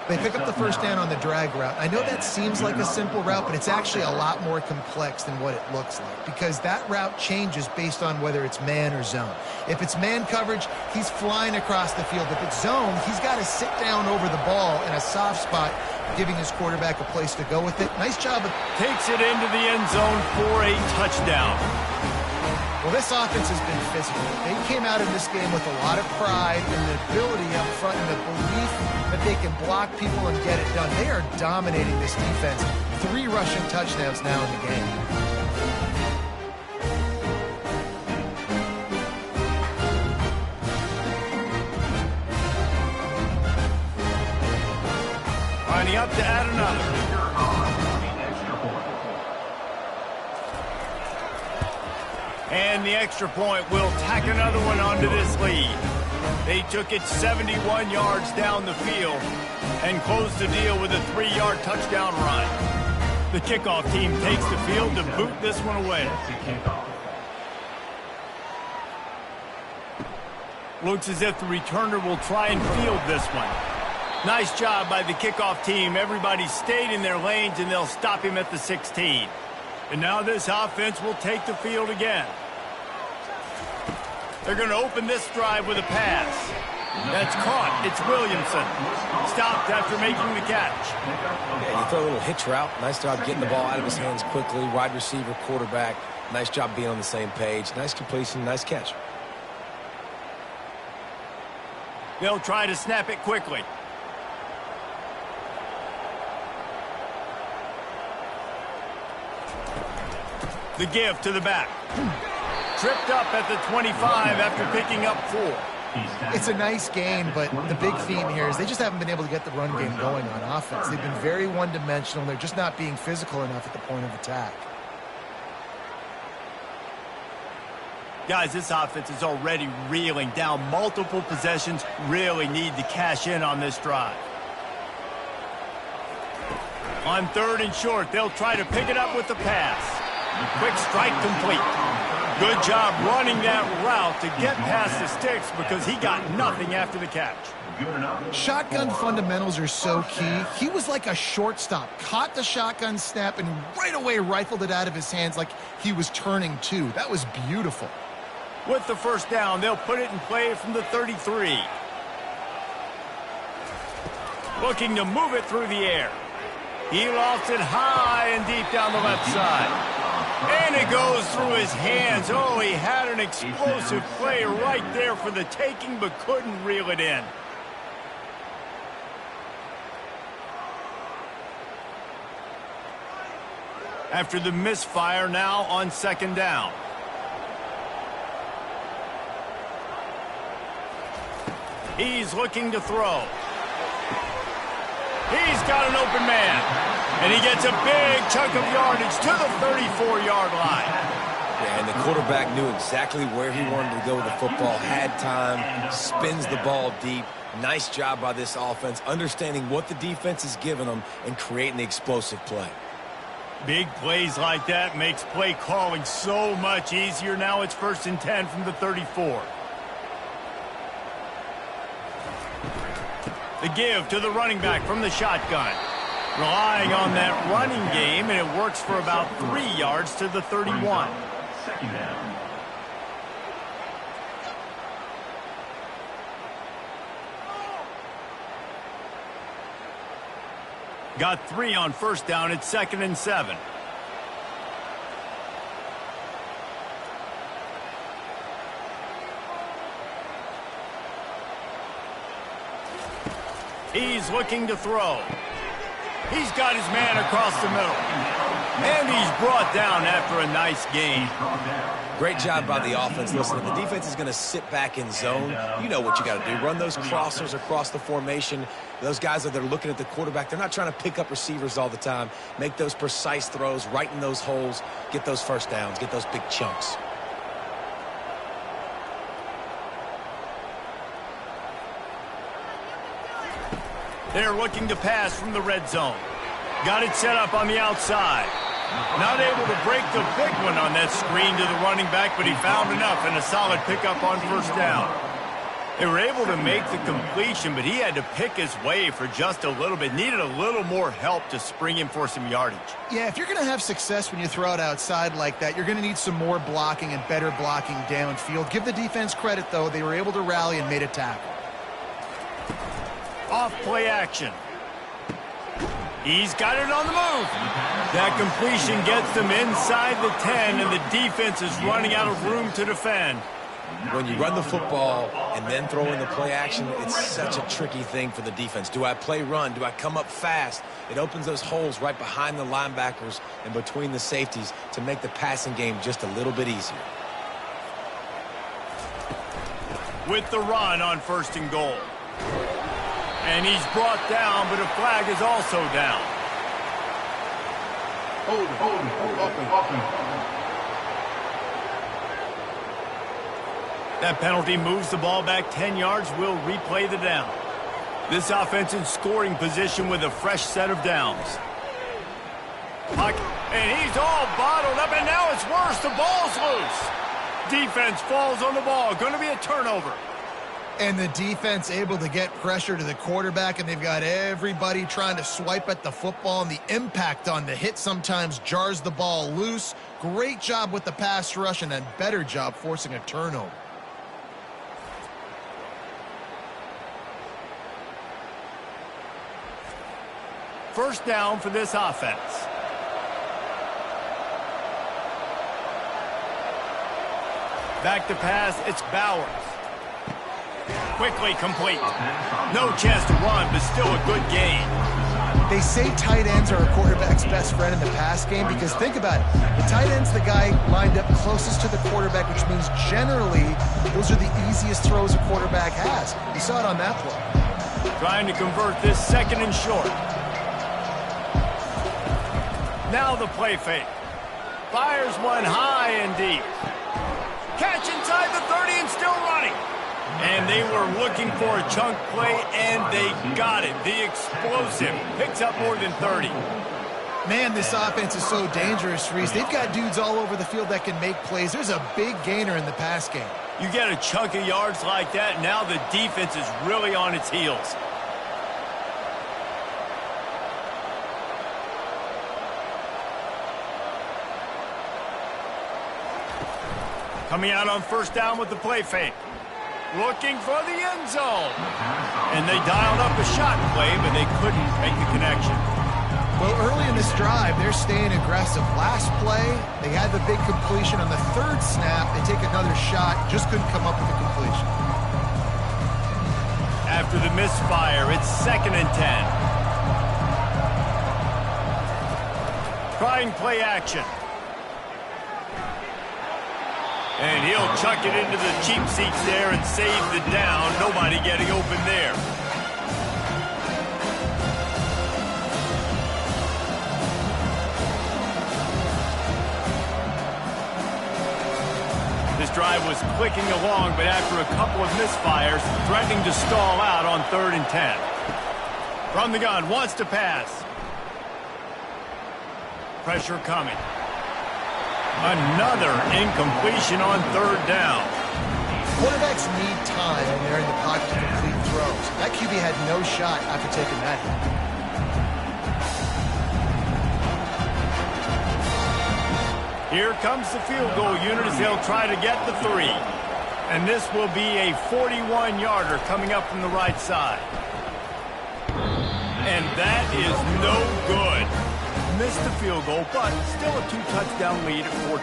They pick up the first down on the drag route. I know that seems like a simple route, but it's actually a lot more complex than what it looks like because that route changes based on whether it's man or zone. If it's man coverage, he's flying across the field. If it's zone, he's got to sit down over the ball in a soft spot, giving his quarterback a place to go with it. Nice job. Takes it into the end zone for a touchdown. Well, this offense has been physical. They came out of this game with a lot of pride and the ability up front and the belief that they can block people and get it done. They are dominating this defense. 3 rushing touchdowns now in the game. Lining up to add another. And the extra point will tack another one onto this lead. They took it 71 yards down the field and closed the deal with a 3-yard touchdown run. The kickoff team takes the field to boot this one away. Looks as if the returner will try and field this one. Nice job by the kickoff team. Everybody stayed in their lanes, and they'll stop him at the 16. And now this offense will take the field again. They're going to open this drive with a pass. That's caught. It's Williamson. Stopped after making the catch. Yeah, you throw a little hitch route. Nice job getting the ball out of his hands quickly. Wide receiver, quarterback. Nice job being on the same page. Nice completion, nice catch. They'll try to snap it quickly. The give to the back. Tripped up at the 25 after picking up 4. It's a nice gain, but the big theme here is they just haven't been able to get the run game going on offense. They've been very one-dimensional. They're just not being physical enough at the point of attack. Guys, this offense is already reeling down multiple possessions. Really need to cash in on this drive. On 3rd and short, they'll try to pick it up with the pass. Quick strike complete. Good job running that route to get past the sticks because he got nothing after the catch. Shotgun fundamentals are so key. He was like a shortstop. Caught the shotgun snap and right away rifled it out of his hands like he was turning 2. That was beautiful. With the first down, they'll put it in play from the 33. Looking to move it through the air. He lofts it high and deep down the left side. And it goes through his hands. Oh, he had an explosive play right there for the taking, but couldn't reel it in. After the misfire, now on 2nd down. He's looking to throw. He's got an open man. And he gets a big chunk of yardage to the 34-yard line. Yeah, and the quarterback knew exactly where he wanted to go with the football, had time, spins the ball deep. Nice job by this offense, understanding what the defense is giving them and creating the explosive play. Big plays like that makes play calling so much easier. Now it's 1st and 10 from the 34. The give to the running back from the shotgun. Relying on that running game, and it works for about 3 yards to the 31. 2nd down. Got 3 on 1st down. It's 2nd and 7. He's looking to throw. He's got his man across the middle. And he's brought down after a nice gain. Great job by the offense. Listen, if the defense is going to sit back in zone, you know what you got to do. Run those crossers across the formation. Those guys that are looking at the quarterback, they're not trying to pick up receivers all the time. Make those precise throws, right in those holes, get those first downs, get those big chunks. They're looking to pass from the red zone. Got it set up on the outside. Not able to break the big one on that screen to the running back, but he found enough and a solid pickup on 1st down. They were able to make the completion, but he had to pick his way for just a little bit. Needed a little more help to spring him for some yardage. Yeah, if you're going to have success when you throw it outside like that, you're going to need some more blocking and better blocking downfield. Give the defense credit, though. They were able to rally and made a tackle. Off play action. He's got it on the move. That completion gets them inside the 10, and the defense is running out of room to defend. When you run the football and then throw in the play action, it's such a tricky thing for the defense. Do I play run? Do I come up fast? It opens those holes right behind the linebackers and between the safeties to make the passing game just a little bit easier. With the run on 1st and goal. And he's brought down, but a flag is also down. That penalty moves the ball back 10 yards. We'll replay the down. This offense in scoring position with a fresh set of downs. And he's all bottled up, and now it's worse. The ball's loose. Defense falls on the ball. Going to be a turnover. And the defense able to get pressure to the quarterback, and they've got everybody trying to swipe at the football, and the impact on the hit sometimes jars the ball loose. Great job with the pass rush, and a better job forcing a turnover. First down for this offense. Back to pass, it's Bowers. Quickly complete. No chance to run, but still a good gain. They say tight ends are a quarterback's best friend in the pass game because think about it. The tight end's the guy lined up closest to the quarterback, which means generally those are the easiest throws a quarterback has. You saw it on that play. Trying to convert this 2nd and short. Now the play fake. Fires one high and deep. Catch inside the 30 and still running. And they were looking for a chunk play, and they got it. The explosive picks up more than 30. Man, this offense is so dangerous, Reese. They've got dudes all over the field that can make plays. There's a big gainer in the pass game. You get a chunk of yards like that, now the defense is really on its heels. Coming out on 1st down with the play fake. Looking for the end zone. And they dialed up a shot play, but they couldn't make the connection. Well, early in this drive, they're staying aggressive. Last play, they had the big completion. On the 3rd snap, they take another shot, just couldn't come up with a completion. After the misfire, it's 2nd and 10. Trying play action. And he'll chuck it into the cheap seats there and save the down. Nobody getting open there. This drive was clicking along, but after a couple of misfires, threatening to stall out on 3rd and 10. From the gun, wants to pass. Pressure coming. Another incompletion on 3rd down. Quarterbacks need time when they're in the pocket to complete throws. That QB had no shot after taking that hit. Here comes the field goal unit as they'll try to get the 3. And this will be a 41-yarder coming up from the right side. And that is no good. Missed the field goal, but still a 2-touchdown lead at 14.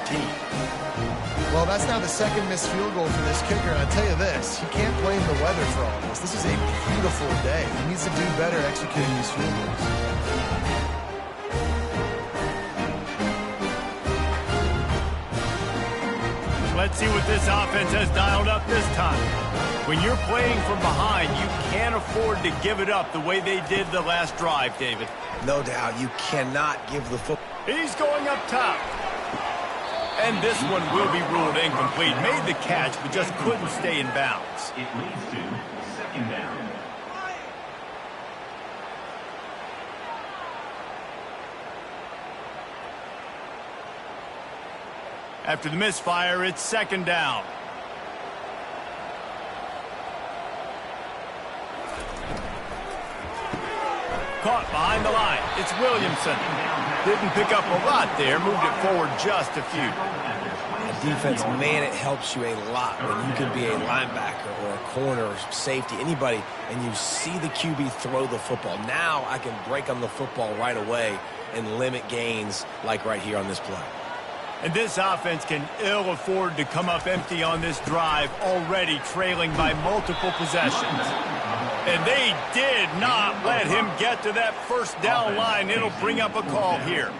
Well, that's now the 2nd missed field goal for this kicker, and I'll tell you this, you can't blame the weather for all this. This is a beautiful day. He needs to do better executing these field goals. Let's see what this offense has dialed up this time. When you're playing from behind, you can't afford to give it up the way they did the last drive, David. No doubt, you cannot give the football. He's going up top. And this one will be ruled incomplete. Made the catch, but just couldn't stay in bounds. It leads to 2nd down. After the misfire, it's 2nd down. caught behind the line. It's Williamson. Didn't pick up a lot there. Moved it forward just a few. Defense, man, it helps you a lot when you can be a linebacker or a corner or safety, anybody, and you see the QB throw the football. Now I can break on the football right away and limit gains like right here on this play. And this offense can ill afford to come up empty on this drive, already trailing by multiple possessions. And they did not let him get to that first down line. It'll bring up a call here.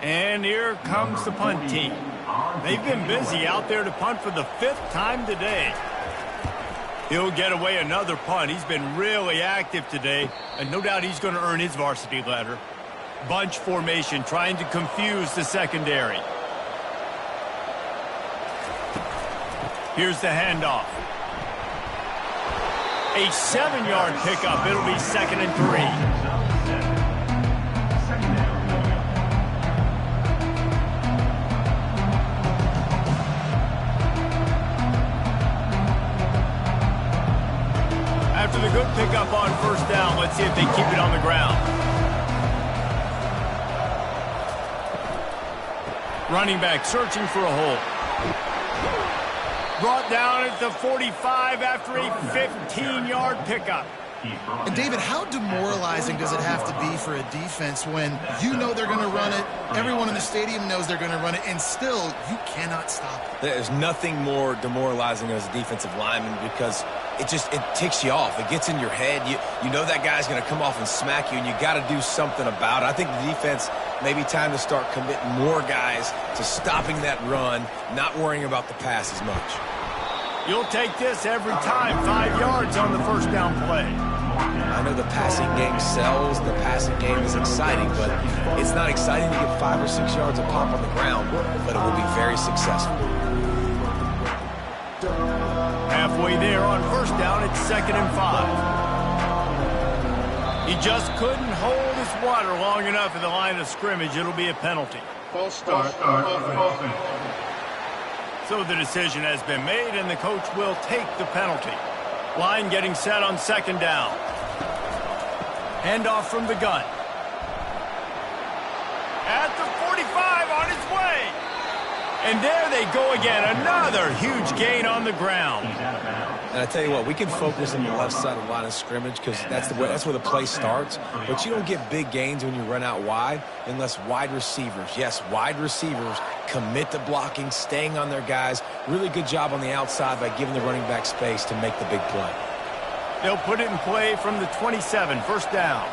And here comes the punt team. They've been busy out there to punt for the 5th time today. He'll get away another punt. He's been really active today, and no doubt he's going to earn his varsity letter. Bunch formation, trying to confuse the secondary. Here's the handoff. A 7-yard pickup. It'll be 2nd and 3. After the good pickup on first down, let's see if they keep it on the ground. Running back searching for a hole. Brought down at the 45 after a 15-yard pickup. And David, how demoralizing does it have to be for a defense when you know they're going to run it, everyone in the stadium knows they're going to run it, and still you cannot stop it? There's nothing more demoralizing as a defensive lineman because it ticks you off. It gets in your head. You know that guy's going to come off and smack you, and you got to do something about it. I think the defense maybe time to start committing more guys to stopping that run, not worrying about the pass as much. You'll take this every time. 5 yards on the first down play. I know the passing game sells. The passing game is exciting, but it's not exciting to get 5 or 6 yards of pop on the ground, but it will be very successful. Halfway there on first down, it's 2nd and 5. He just couldn't hold his water long enough at the line of scrimmage. It'll be a penalty. False start. So the decision has been made, and the coach will take the penalty. Line getting set on 2nd down. Handoff from the gun. At the 45, on his way. And there they go again. Another huge gain on the ground. And I tell you what, we can focus on the left side of the line of scrimmage because that's where the play starts. But you don't get big gains when you run out wide unless wide receivers, yes, wide receivers, commit to blocking, staying on their guys. Really good job on the outside by giving the running back space to make the big play. They'll put it in play from the 27, first down.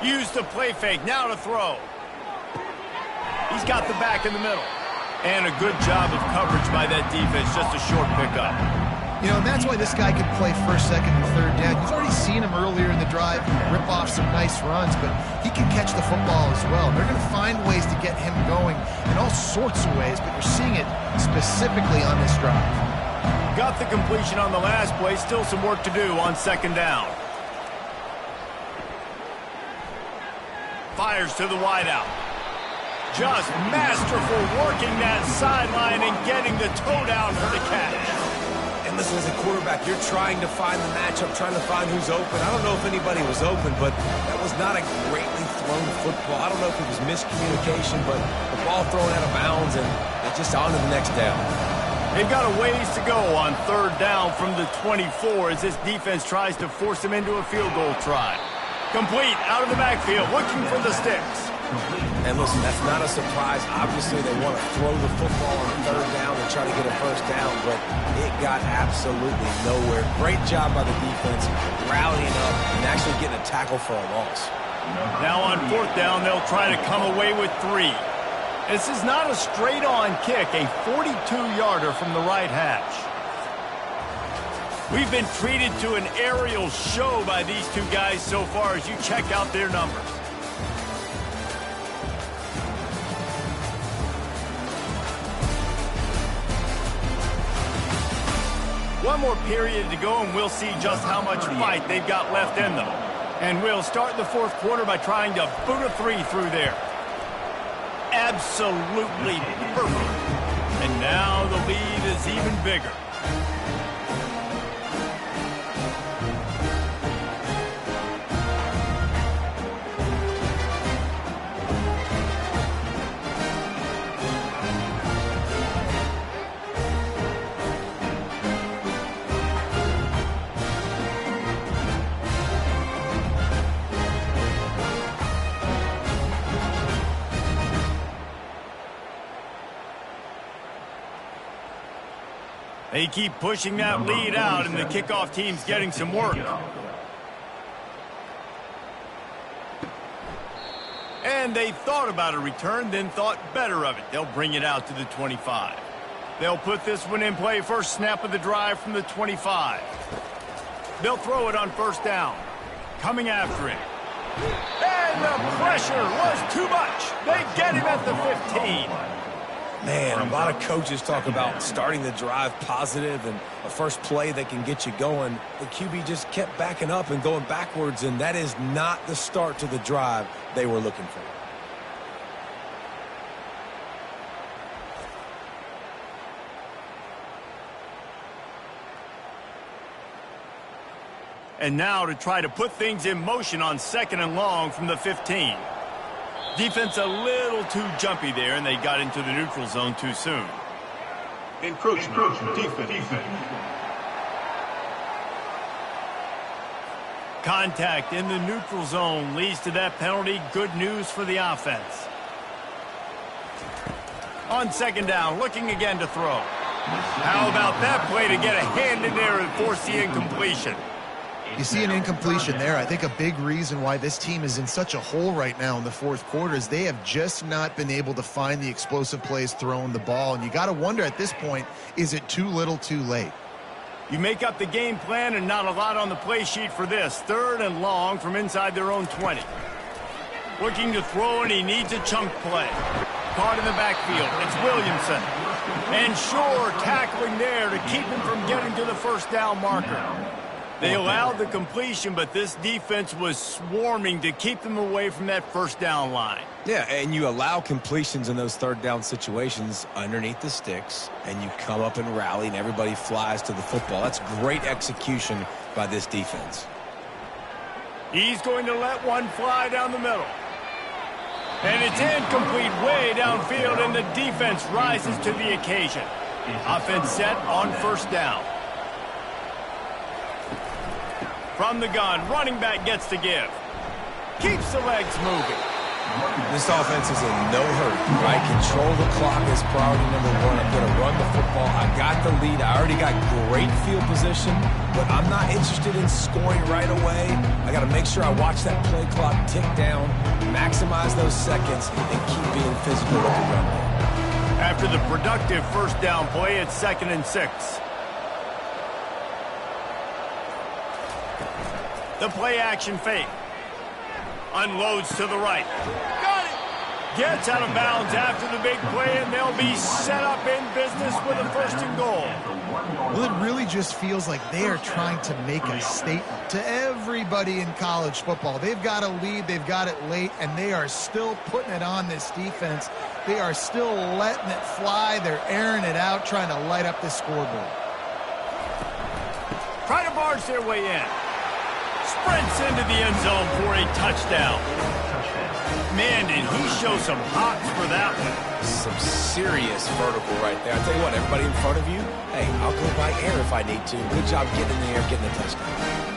Use the play fake, now to throw. He's got the back in the middle. And a good job of coverage by that defense, just a short pickup. You know, and that's why this guy can play first, second, and third down. You've already seen him earlier in the drive rip off some nice runs, but he can catch the football as well. They're going to find ways to get him going in all sorts of ways, but you're seeing it specifically on this drive. Got the completion on the last play, still some work to do on 2nd down. Fires to the wideout. Just masterful working that sideline and getting the toe down for the catch. And listen, as a quarterback, you're trying to find the matchup, trying to find who's open. I don't know if anybody was open, but that was not a greatly thrown football. I don't know if it was miscommunication, but the ball thrown out of bounds and just on to the next down. They've got a ways to go on 3rd down from the 24 as this defense tries to force them into a field goal try. Complete out of the backfield, looking for the sticks. And listen, that's not a surprise. Obviously, they want to throw the football on 3rd down and try to get a first down, but it got absolutely nowhere. Great job by the defense, rallying up and actually getting a tackle for a loss. Now on 4th down, they'll try to come away with 3. This is not a straight-on kick, a 42-yarder from the right hash. We've been treated to an aerial show by these two guys so far as you check out their numbers. One more period to go, and we'll see just how much fight they've got left in them. And we'll start the fourth quarter by trying to boot a three through there. Absolutely perfect. And now the lead is even bigger. They keep pushing that lead out, and the kickoff team's getting some work. And they thought about a return, then thought better of it. They'll bring it out to the 25. They'll put this one in play. First snap of the drive from the 25. They'll throw it on first down. Coming after it. And the pressure was too much. They get him at the 15. Man, a lot of coaches talk about starting the drive positive and a first play that can get you going. The QB just kept backing up and going backwards, and that is not the start to the drive they were looking for. And now to try to put things in motion on second and long from the 15. Defense a little too jumpy there, and they got into the neutral zone too soon. Encroachment. Defense. Contact in the neutral zone leads to that penalty. Good news for the offense. On second down, looking again to throw. How about that play to get a hand in there and force the incompletion? You see an incompletion there. I think a big reason why this team is in such a hole right now in the fourth quarter is they have just not been able to find the explosive plays throwing the ball. And you got to wonder at this point, is it too little too late? You make up the game plan and not a lot on the play sheet for this. Third and long from inside their own 20. Looking to throw, and he needs a chunk play. Caught in the backfield. It's Williamson. And Shore tackling there to keep him from getting to the first down marker. They allowed the completion, but this defense was swarming to keep them away from that first down line. Yeah, and you allow completions in those third down situations underneath the sticks, and you come up and rally, and everybody flies to the football. That's great execution by this defense. He's going to let one fly down the middle. And it's incomplete way downfield, and the defense rises to the occasion. Offense set on first down. From the gun, running back gets to give. Keeps the legs moving. This offense is in no hurry, right? Control the clock is priority number one. I'm going to run the football. I got the lead. I already got great field position, but I'm not interested in scoring right away. I got to make sure I watch that play clock tick down, maximize those seconds, and keep being physical with the run game. After the productive first down play, it's 2nd and 6. The play action fake. Unloads to the right. Got it! Gets out of bounds after the big play, and they'll be set up in business with a 1st and goal. Well, it really just feels like they are trying to make a statement to everybody in college football. They've got a lead, they've got it late, and they are still putting it on this defense. They are still letting it fly. They're airing it out, trying to light up the scoreboard. Try to barge their way in. Sprints into the end zone for a touchdown. Man, did he show some hops for that one. Some serious vertical right there. I tell you what, everybody in front of you, hey, I'll go by air if I need to. Good job getting in the air, getting the touchdown.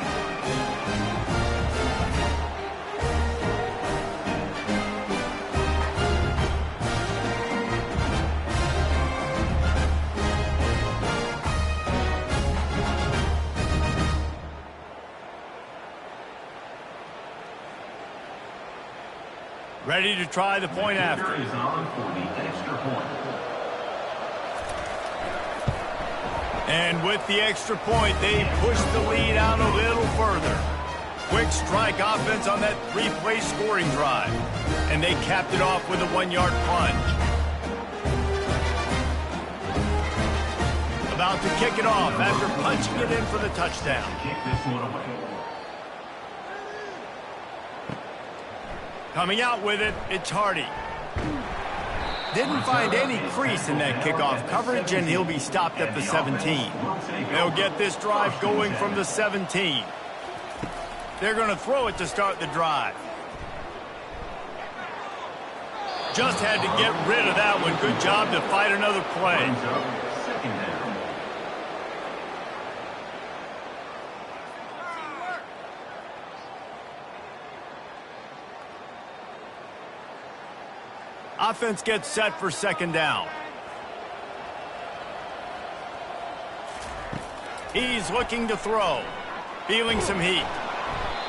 Ready to try the point after. Is on for the extra point. And with the extra point, they push the lead out a little further. Quick strike offense on that 3-play scoring drive. And they capped it off with a 1-yard plunge. About to kick it off after punching it in for the touchdown. Kick this one away. Coming out with it, it's Hardy. Didn't find any crease in that kickoff coverage, and he'll be stopped at the 17. They'll get this drive going from the 17. They're going to throw it to start the drive. Just had to get rid of that one. Good job to fight another play. Second down. Offense gets set for second down. He's looking to throw. Feeling some heat.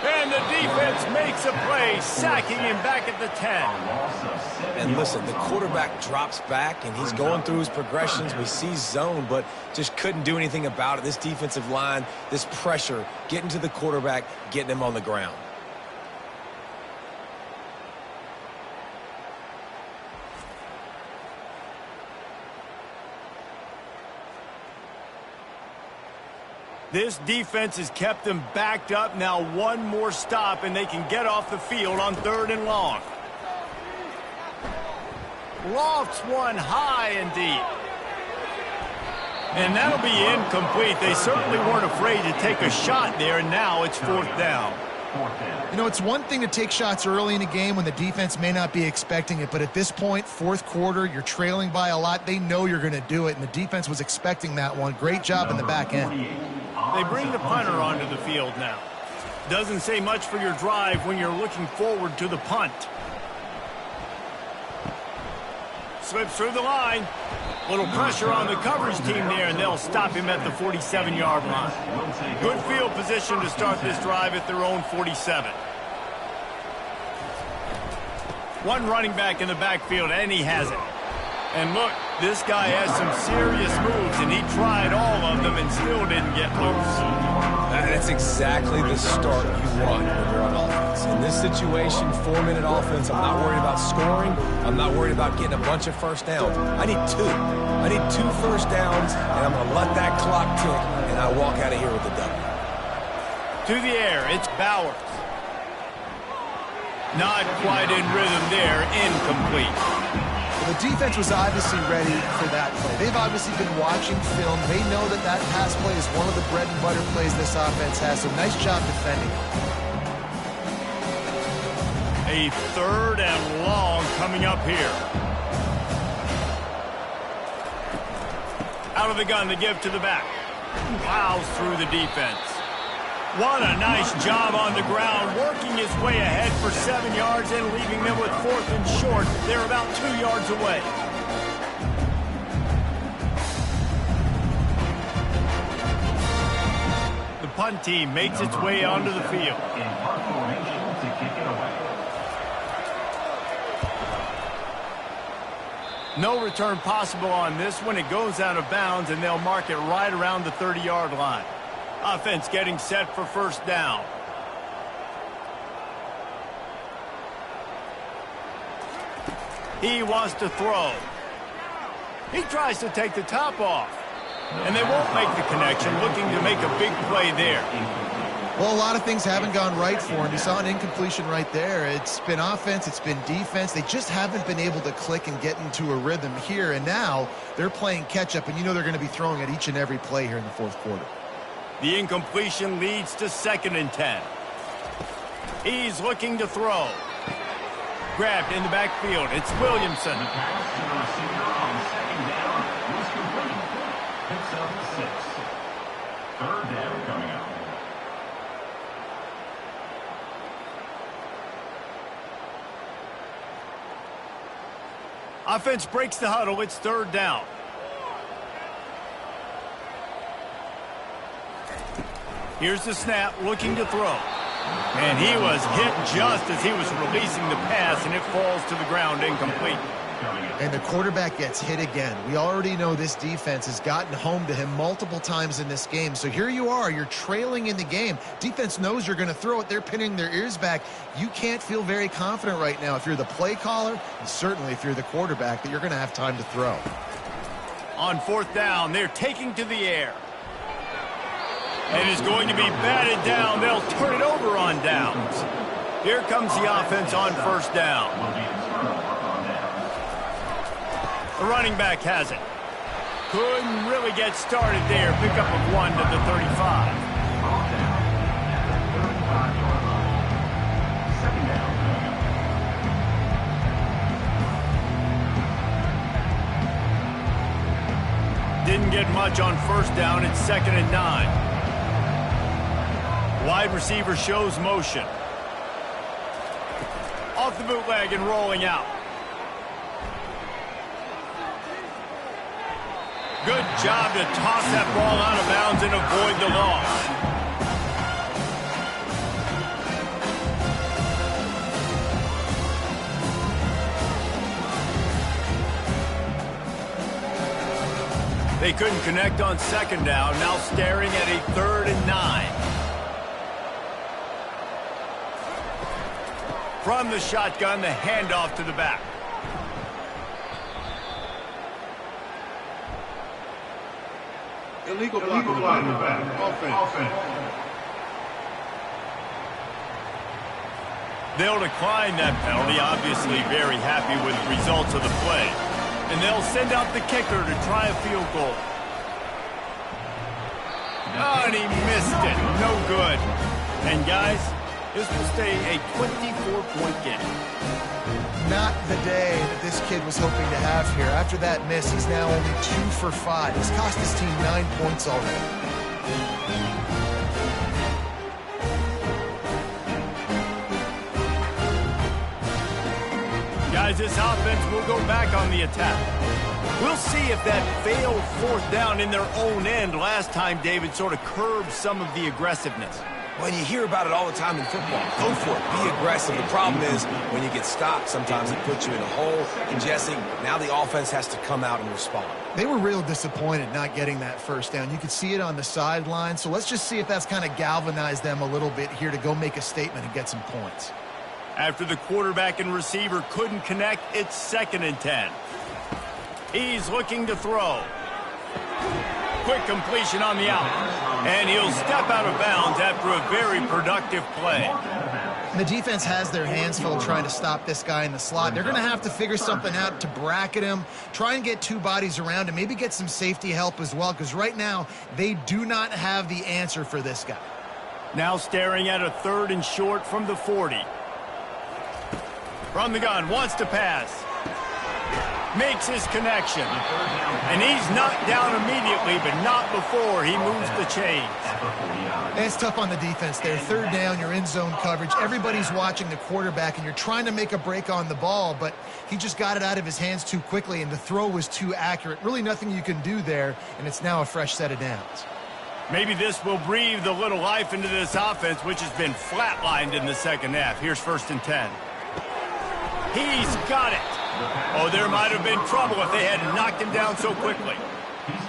And the defense makes a play, sacking him back at the 10. And listen, the quarterback drops back, and he's going through his progressions. We see zone, but just couldn't do anything about it. This defensive line, this pressure, getting to the quarterback, getting him on the ground. This defense has kept them backed up. Now one more stop, and they can get off the field on 3rd and long. Lofts one high and deep. And that'll be incomplete. They certainly weren't afraid to take a shot there, and now it's 4th down. You know, it's one thing to take shots early in a game when the defense may not be expecting it, but at this point, 4th quarter, you're trailing by a lot. They know you're going to do it, and the defense was expecting that one. Great job in the back end. They bring the punter onto the field now. Doesn't say much for your drive when you're looking forward to the punt. Slips through the line. Little pressure on the coverage team there, and they'll stop him at the 47-yard line. Good field position to start this drive at their own 47. One running back in the backfield, and he has it. And look, this guy has some serious moves, and he tried all of them and still didn't get loose. That's exactly the start you want when you're on offense. In this situation, 4-minute offense, I'm not worried about scoring. I'm not worried about getting a bunch of first downs. I need 2. I need 2 first downs, and I'm going to let that clock tick, and I walk out of here with the W. To the air, it's Bowers. Not quite in rhythm there, incomplete. The defense was obviously ready for that play. They've obviously been watching film. They know that that pass play is one of the bread and butter plays this offense has, so nice job defending. A 3rd and long coming up here. Out of the gun to give to the back. Plows through the defense. What a nice job on the ground, working his way ahead for 7 yards and leaving them with 4th and short. They're about 2 yards away. The punt team makes its way onto the field. In punt formation to kick it away. No return possible on this one. It goes out of bounds, and they'll mark it right around the 30-yard line. Offense getting set for first down. He wants to throw. He tries to take the top off. And they won't make the connection, looking to make a big play there. Well, a lot of things haven't gone right for him. You saw an incompletion right there. It's been offense, it's been defense. They just haven't been able to click and get into a rhythm here. And now they're playing catch-up, and you know they're going to be throwing at each and every play here in the 4th quarter. The incompletion leads to 2nd and 10. He's looking to throw. Grabbed in the backfield. It's Williamson. The pass to the receiver on second down was complete. Picks up 6. 3rd down coming up. Offense breaks the huddle. It's 3rd down. Here's the snap, looking to throw. And he was hit just as he was releasing the pass, and it falls to the ground incomplete. And the quarterback gets hit again. We already know this defense has gotten home to him multiple times in this game. So here you are, you're trailing in the game. Defense knows you're going to throw it. They're pinning their ears back. You can't feel very confident right now if you're the play caller, and certainly if you're the quarterback, that you're going to have time to throw. On 4th down, they're taking to the air. And is going to be batted down. They'll turn it over on downs. Here comes the offense on first down. The running back has it. Couldn't really get started there. Pickup of 1 to the 35. Didn't get much on first down. It's 2nd and 9. Wide receiver shows motion. Off the bootleg and rolling out. Good job to toss that ball out of bounds and avoid the loss. They couldn't connect on 2nd down. Now staring at a 3rd and 9. From the shotgun, the handoff to the back. Illegal block in the back. Offense. They'll decline that penalty, obviously very happy with the results of the play. And they'll send out the kicker to try a field goal. Oh, and he missed it. No good. And guys, this will stay a 24-point game. Not the day that this kid was hoping to have here. After that miss, he's now only 2 for 5. He's cost his team 9 points already. Guys, this offense will go back on the attack. We'll see if that failed 4th down in their own end last time, David, sort of curbed some of the aggressiveness. Well, you hear about it all the time in football. Go for it. Be aggressive. The problem is when you get stopped, sometimes it puts you in a hole. And Jesse, now the offense has to come out and respond. They were real disappointed not getting that 1st down. You could see it on the sideline. So let's just see if that's kind of galvanized them a little bit here to go make a statement and get some points. After the quarterback and receiver couldn't connect, it's 2nd and 10. He's looking to throw. Quick completion on the out. And he'll step out of bounds after a very productive play. The defense has their hands full trying to stop this guy in the slot. They're going to have to figure something out to bracket him, try and get 2 bodies around him, maybe get some safety help as well, because right now they do not have the answer for this guy. Now staring at a 3rd and short from the 40. From the gun, wants to pass. Makes his connection. And he's knocked down immediately, but not before he moves the chains. And it's tough on the defense there. 3rd down, you're in zone coverage. Everybody's watching the quarterback, and you're trying to make a break on the ball, but he just got it out of his hands too quickly, and the throw was too accurate. Really nothing you can do there, and it's now a fresh set of downs. Maybe this will breathe a little life into this offense, which has been flatlined in the 2nd half. Here's 1st and 10. He's got it. Oh, there might have been trouble if they had knocked him down so quickly.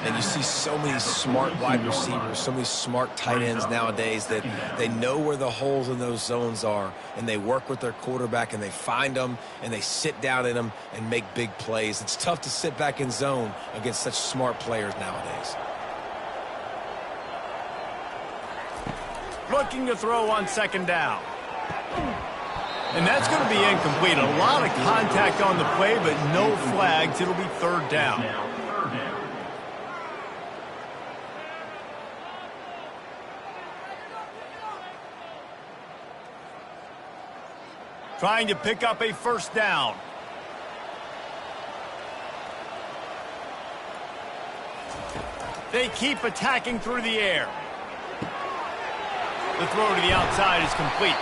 And you see so many smart wide receivers, so many smart tight ends nowadays that they know where the holes in those zones are, and they work with their quarterback, and they find them, and they sit down in them and make big plays. It's tough to sit back in zone against such smart players nowadays. Looking to throw on 2nd down. And that's going to be incomplete. A lot of contact on the play, but no flags. It'll be 3rd down. Trying to pick up a 1st down. They keep attacking through the air. The throw to the outside is complete.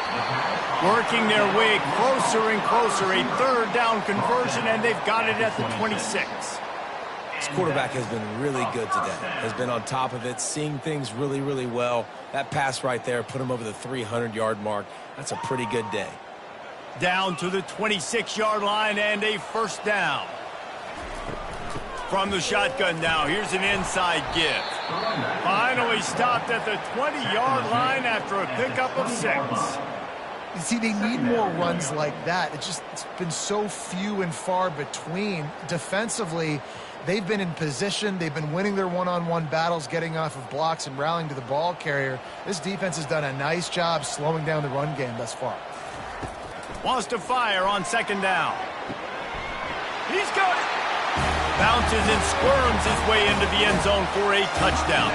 Working their way closer and closer. A 3rd down conversion, and they've got it at the 26. This quarterback has been really good today. Has been on top of it, seeing things really, really well. That pass right there put him over the 300-yard mark. That's a pretty good day. Down to the 26-yard line and a 1st down. From the shotgun now, here's an inside give. Finally stopped at the 20-yard line after a pickup of 6. You see, they need more runs like that. It's been so few and far between. Defensively, they've been in position. They've been winning their one-on-one battles, getting off of blocks and rallying to the ball carrier. This defense has done a nice job slowing down the run game thus far. Wants to fire on second down. He's got it. Bounces and squirms his way into the end zone for a touchdown.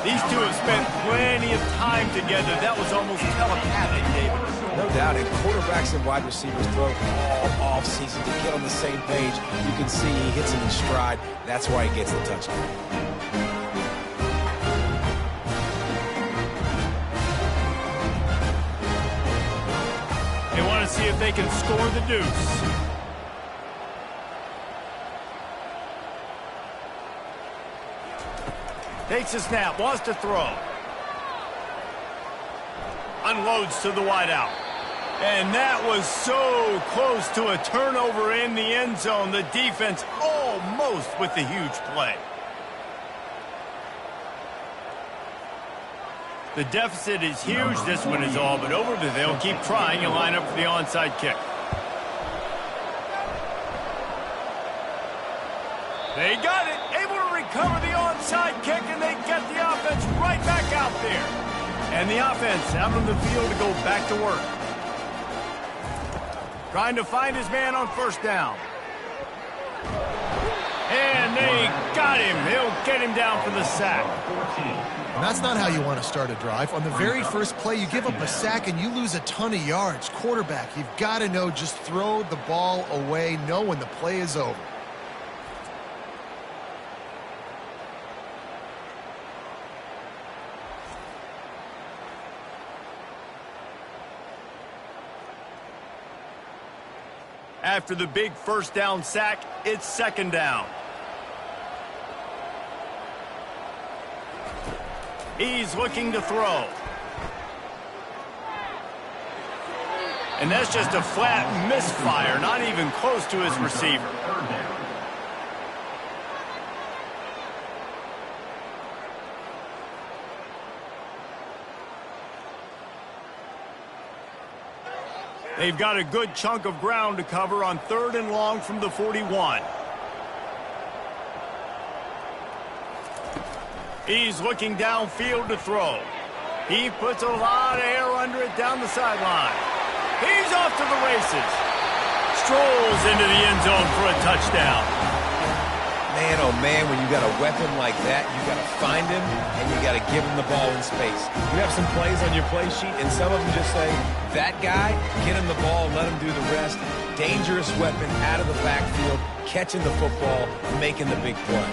These two have spent plenty of time together. That was almost telepathic, David. No doubt, and quarterbacks and wide receivers throw all off-season to get on the same page. You can see he hits him in stride. That's why he gets the touchdown. They want to see if they can score the deuce. Takes a snap, wants to throw. Unloads to the wideout. And that was so close to a turnover in the end zone. The defense almost with the huge play. The deficit is huge. This one is all but over, but they'll keep trying and line up for the onside kick. They got it. Able to recover the onside kick, and they get the offense right back out there. And the offense out on the field to go back to work. Trying to find his man on first down. And they got him. He'll get him down for the sack. And that's not how you want to start a drive. On the very first play, you give up a sack and you lose a ton of yards. Quarterback, you've got to know, just throw the ball away. Know when the play is over. After the big first down sack, it's second down. He's looking to throw. And that's just a flat misfire, not even close to his receiver. They've got a good chunk of ground to cover on third and long from the 41. He's looking downfield to throw. He puts a lot of air under it down the sideline. He's off to the races. Strolls into the end zone for a touchdown. Man, oh man, when you got a weapon like that, you got to find him and you got to give him the ball in space. You have some plays on your play sheet, and some of them just say, that guy, get him the ball, let him do the rest. Dangerous weapon out of the backfield, catching the football, making the big play.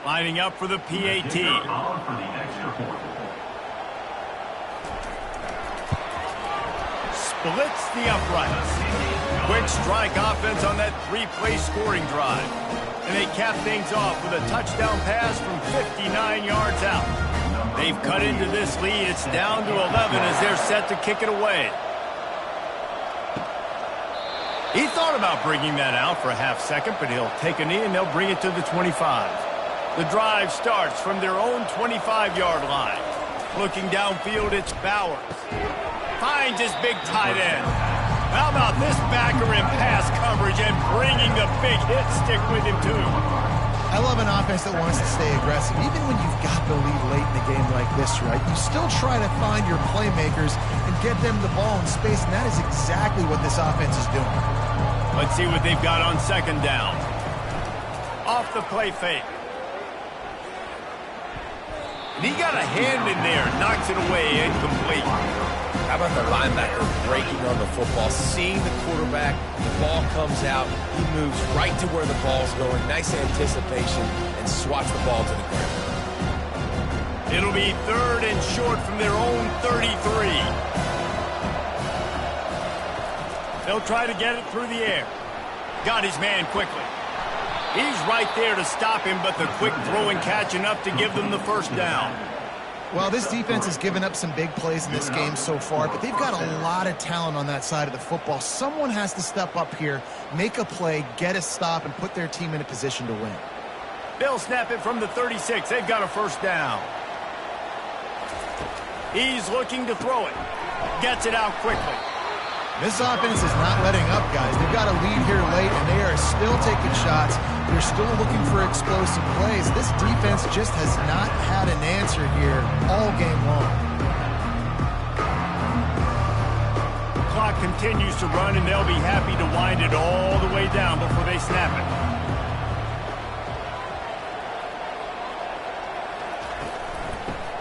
Lining up for the PAT. Splits the uprights. Quick strike offense on that three-play scoring drive. And they cap things off with a touchdown pass from 59 yards out. They've cut into this lead. It's down to 11 as they're set to kick it away. He thought about bringing that out for a half second, but he'll take a knee and they'll bring it to the 25. The drive starts from their own 25-yard line. Looking downfield, it's Bowers. Finds his big tight end. How about this backer in pass coverage and bringing the big hit stick with him, too? I love an offense that wants to stay aggressive. Even when you've got the lead late in a game like this, right, you still try to find your playmakers and get them the ball in space, and that is exactly what this offense is doing. Let's see what they've got on second down. Off the play fake. And he got a hand in there, knocks it away, incomplete. How about the linebacker breaking on the football, seeing the quarterback, the ball comes out, he moves right to where the ball's going, nice anticipation, and swats the ball to the ground. It'll be third and short from their own 33. They'll try to get it through the air. Got his man quickly. He's right there to stop him, but the quick throw and catch enough to give them the first down. Well, this defense has given up some big plays in this game so far, but they've got a lot of talent on that side of the football. Someone has to step up here, make a play, get a stop, and put their team in a position to win. They'll snap it from the 36. They've got a first down. He's looking to throw it. Gets it out quickly. This offense is not letting up, guys. They've got a lead here late, and they are still taking shots. They're still looking for explosive plays. This defense just has not had an answer here all game long. Clock continues to run, and they'll be happy to wind it all the way down before they snap it.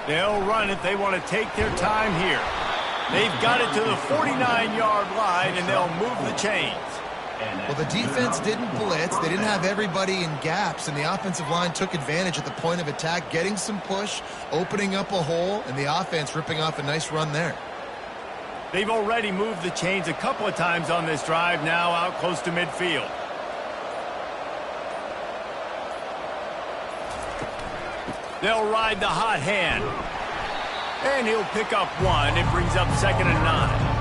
They'll run it. They want to take their time here. They've got it to the 49-yard line, and they'll move the chains. Well, the defense didn't blitz. They didn't have everybody in gaps, and the offensive line took advantage at the point of attack, getting some push, opening up a hole, and the offense ripping off a nice run there. They've already moved the chains a couple of times on this drive, now out close to midfield. They'll ride the hot hand. And he'll pick up one. It brings up 2nd and 9.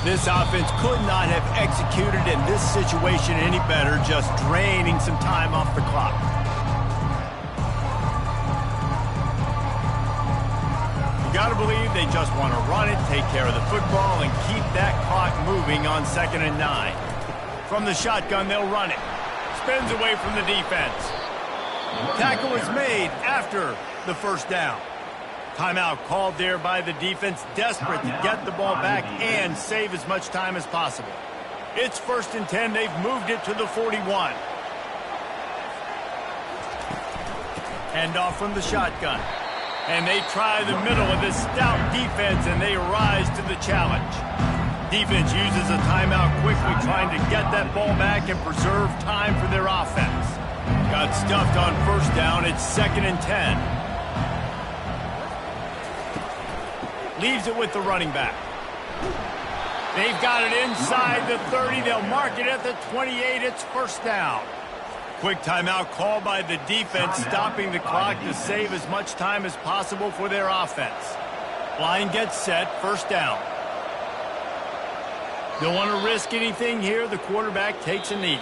This offense could not have executed in this situation any better, just draining some time off the clock. You got to believe they just want to run it, take care of the football, and keep that clock moving on 2nd and 9. From the shotgun, they'll run it. Spins away from the defense. Tackle is made after the first down. Timeout called there by the defense, desperate to get the ball back and save as much time as possible. It's 1st and 10. They've moved it to the 41. Hand off from the shotgun. And they try the middle of this stout defense, and they rise to the challenge. Defense uses a timeout quickly, trying to get that ball back and preserve time for their offense. Got stuffed on 1st down. It's 2nd and 10. Leaves it with the running back. They've got it inside the 30. They'll mark it at the 28. It's 1st down. Quick timeout called by the defense, stopping the clock to save as much time as possible for their offense. Line gets set, 1st down. Don't want to risk anything here. The quarterback takes a knee.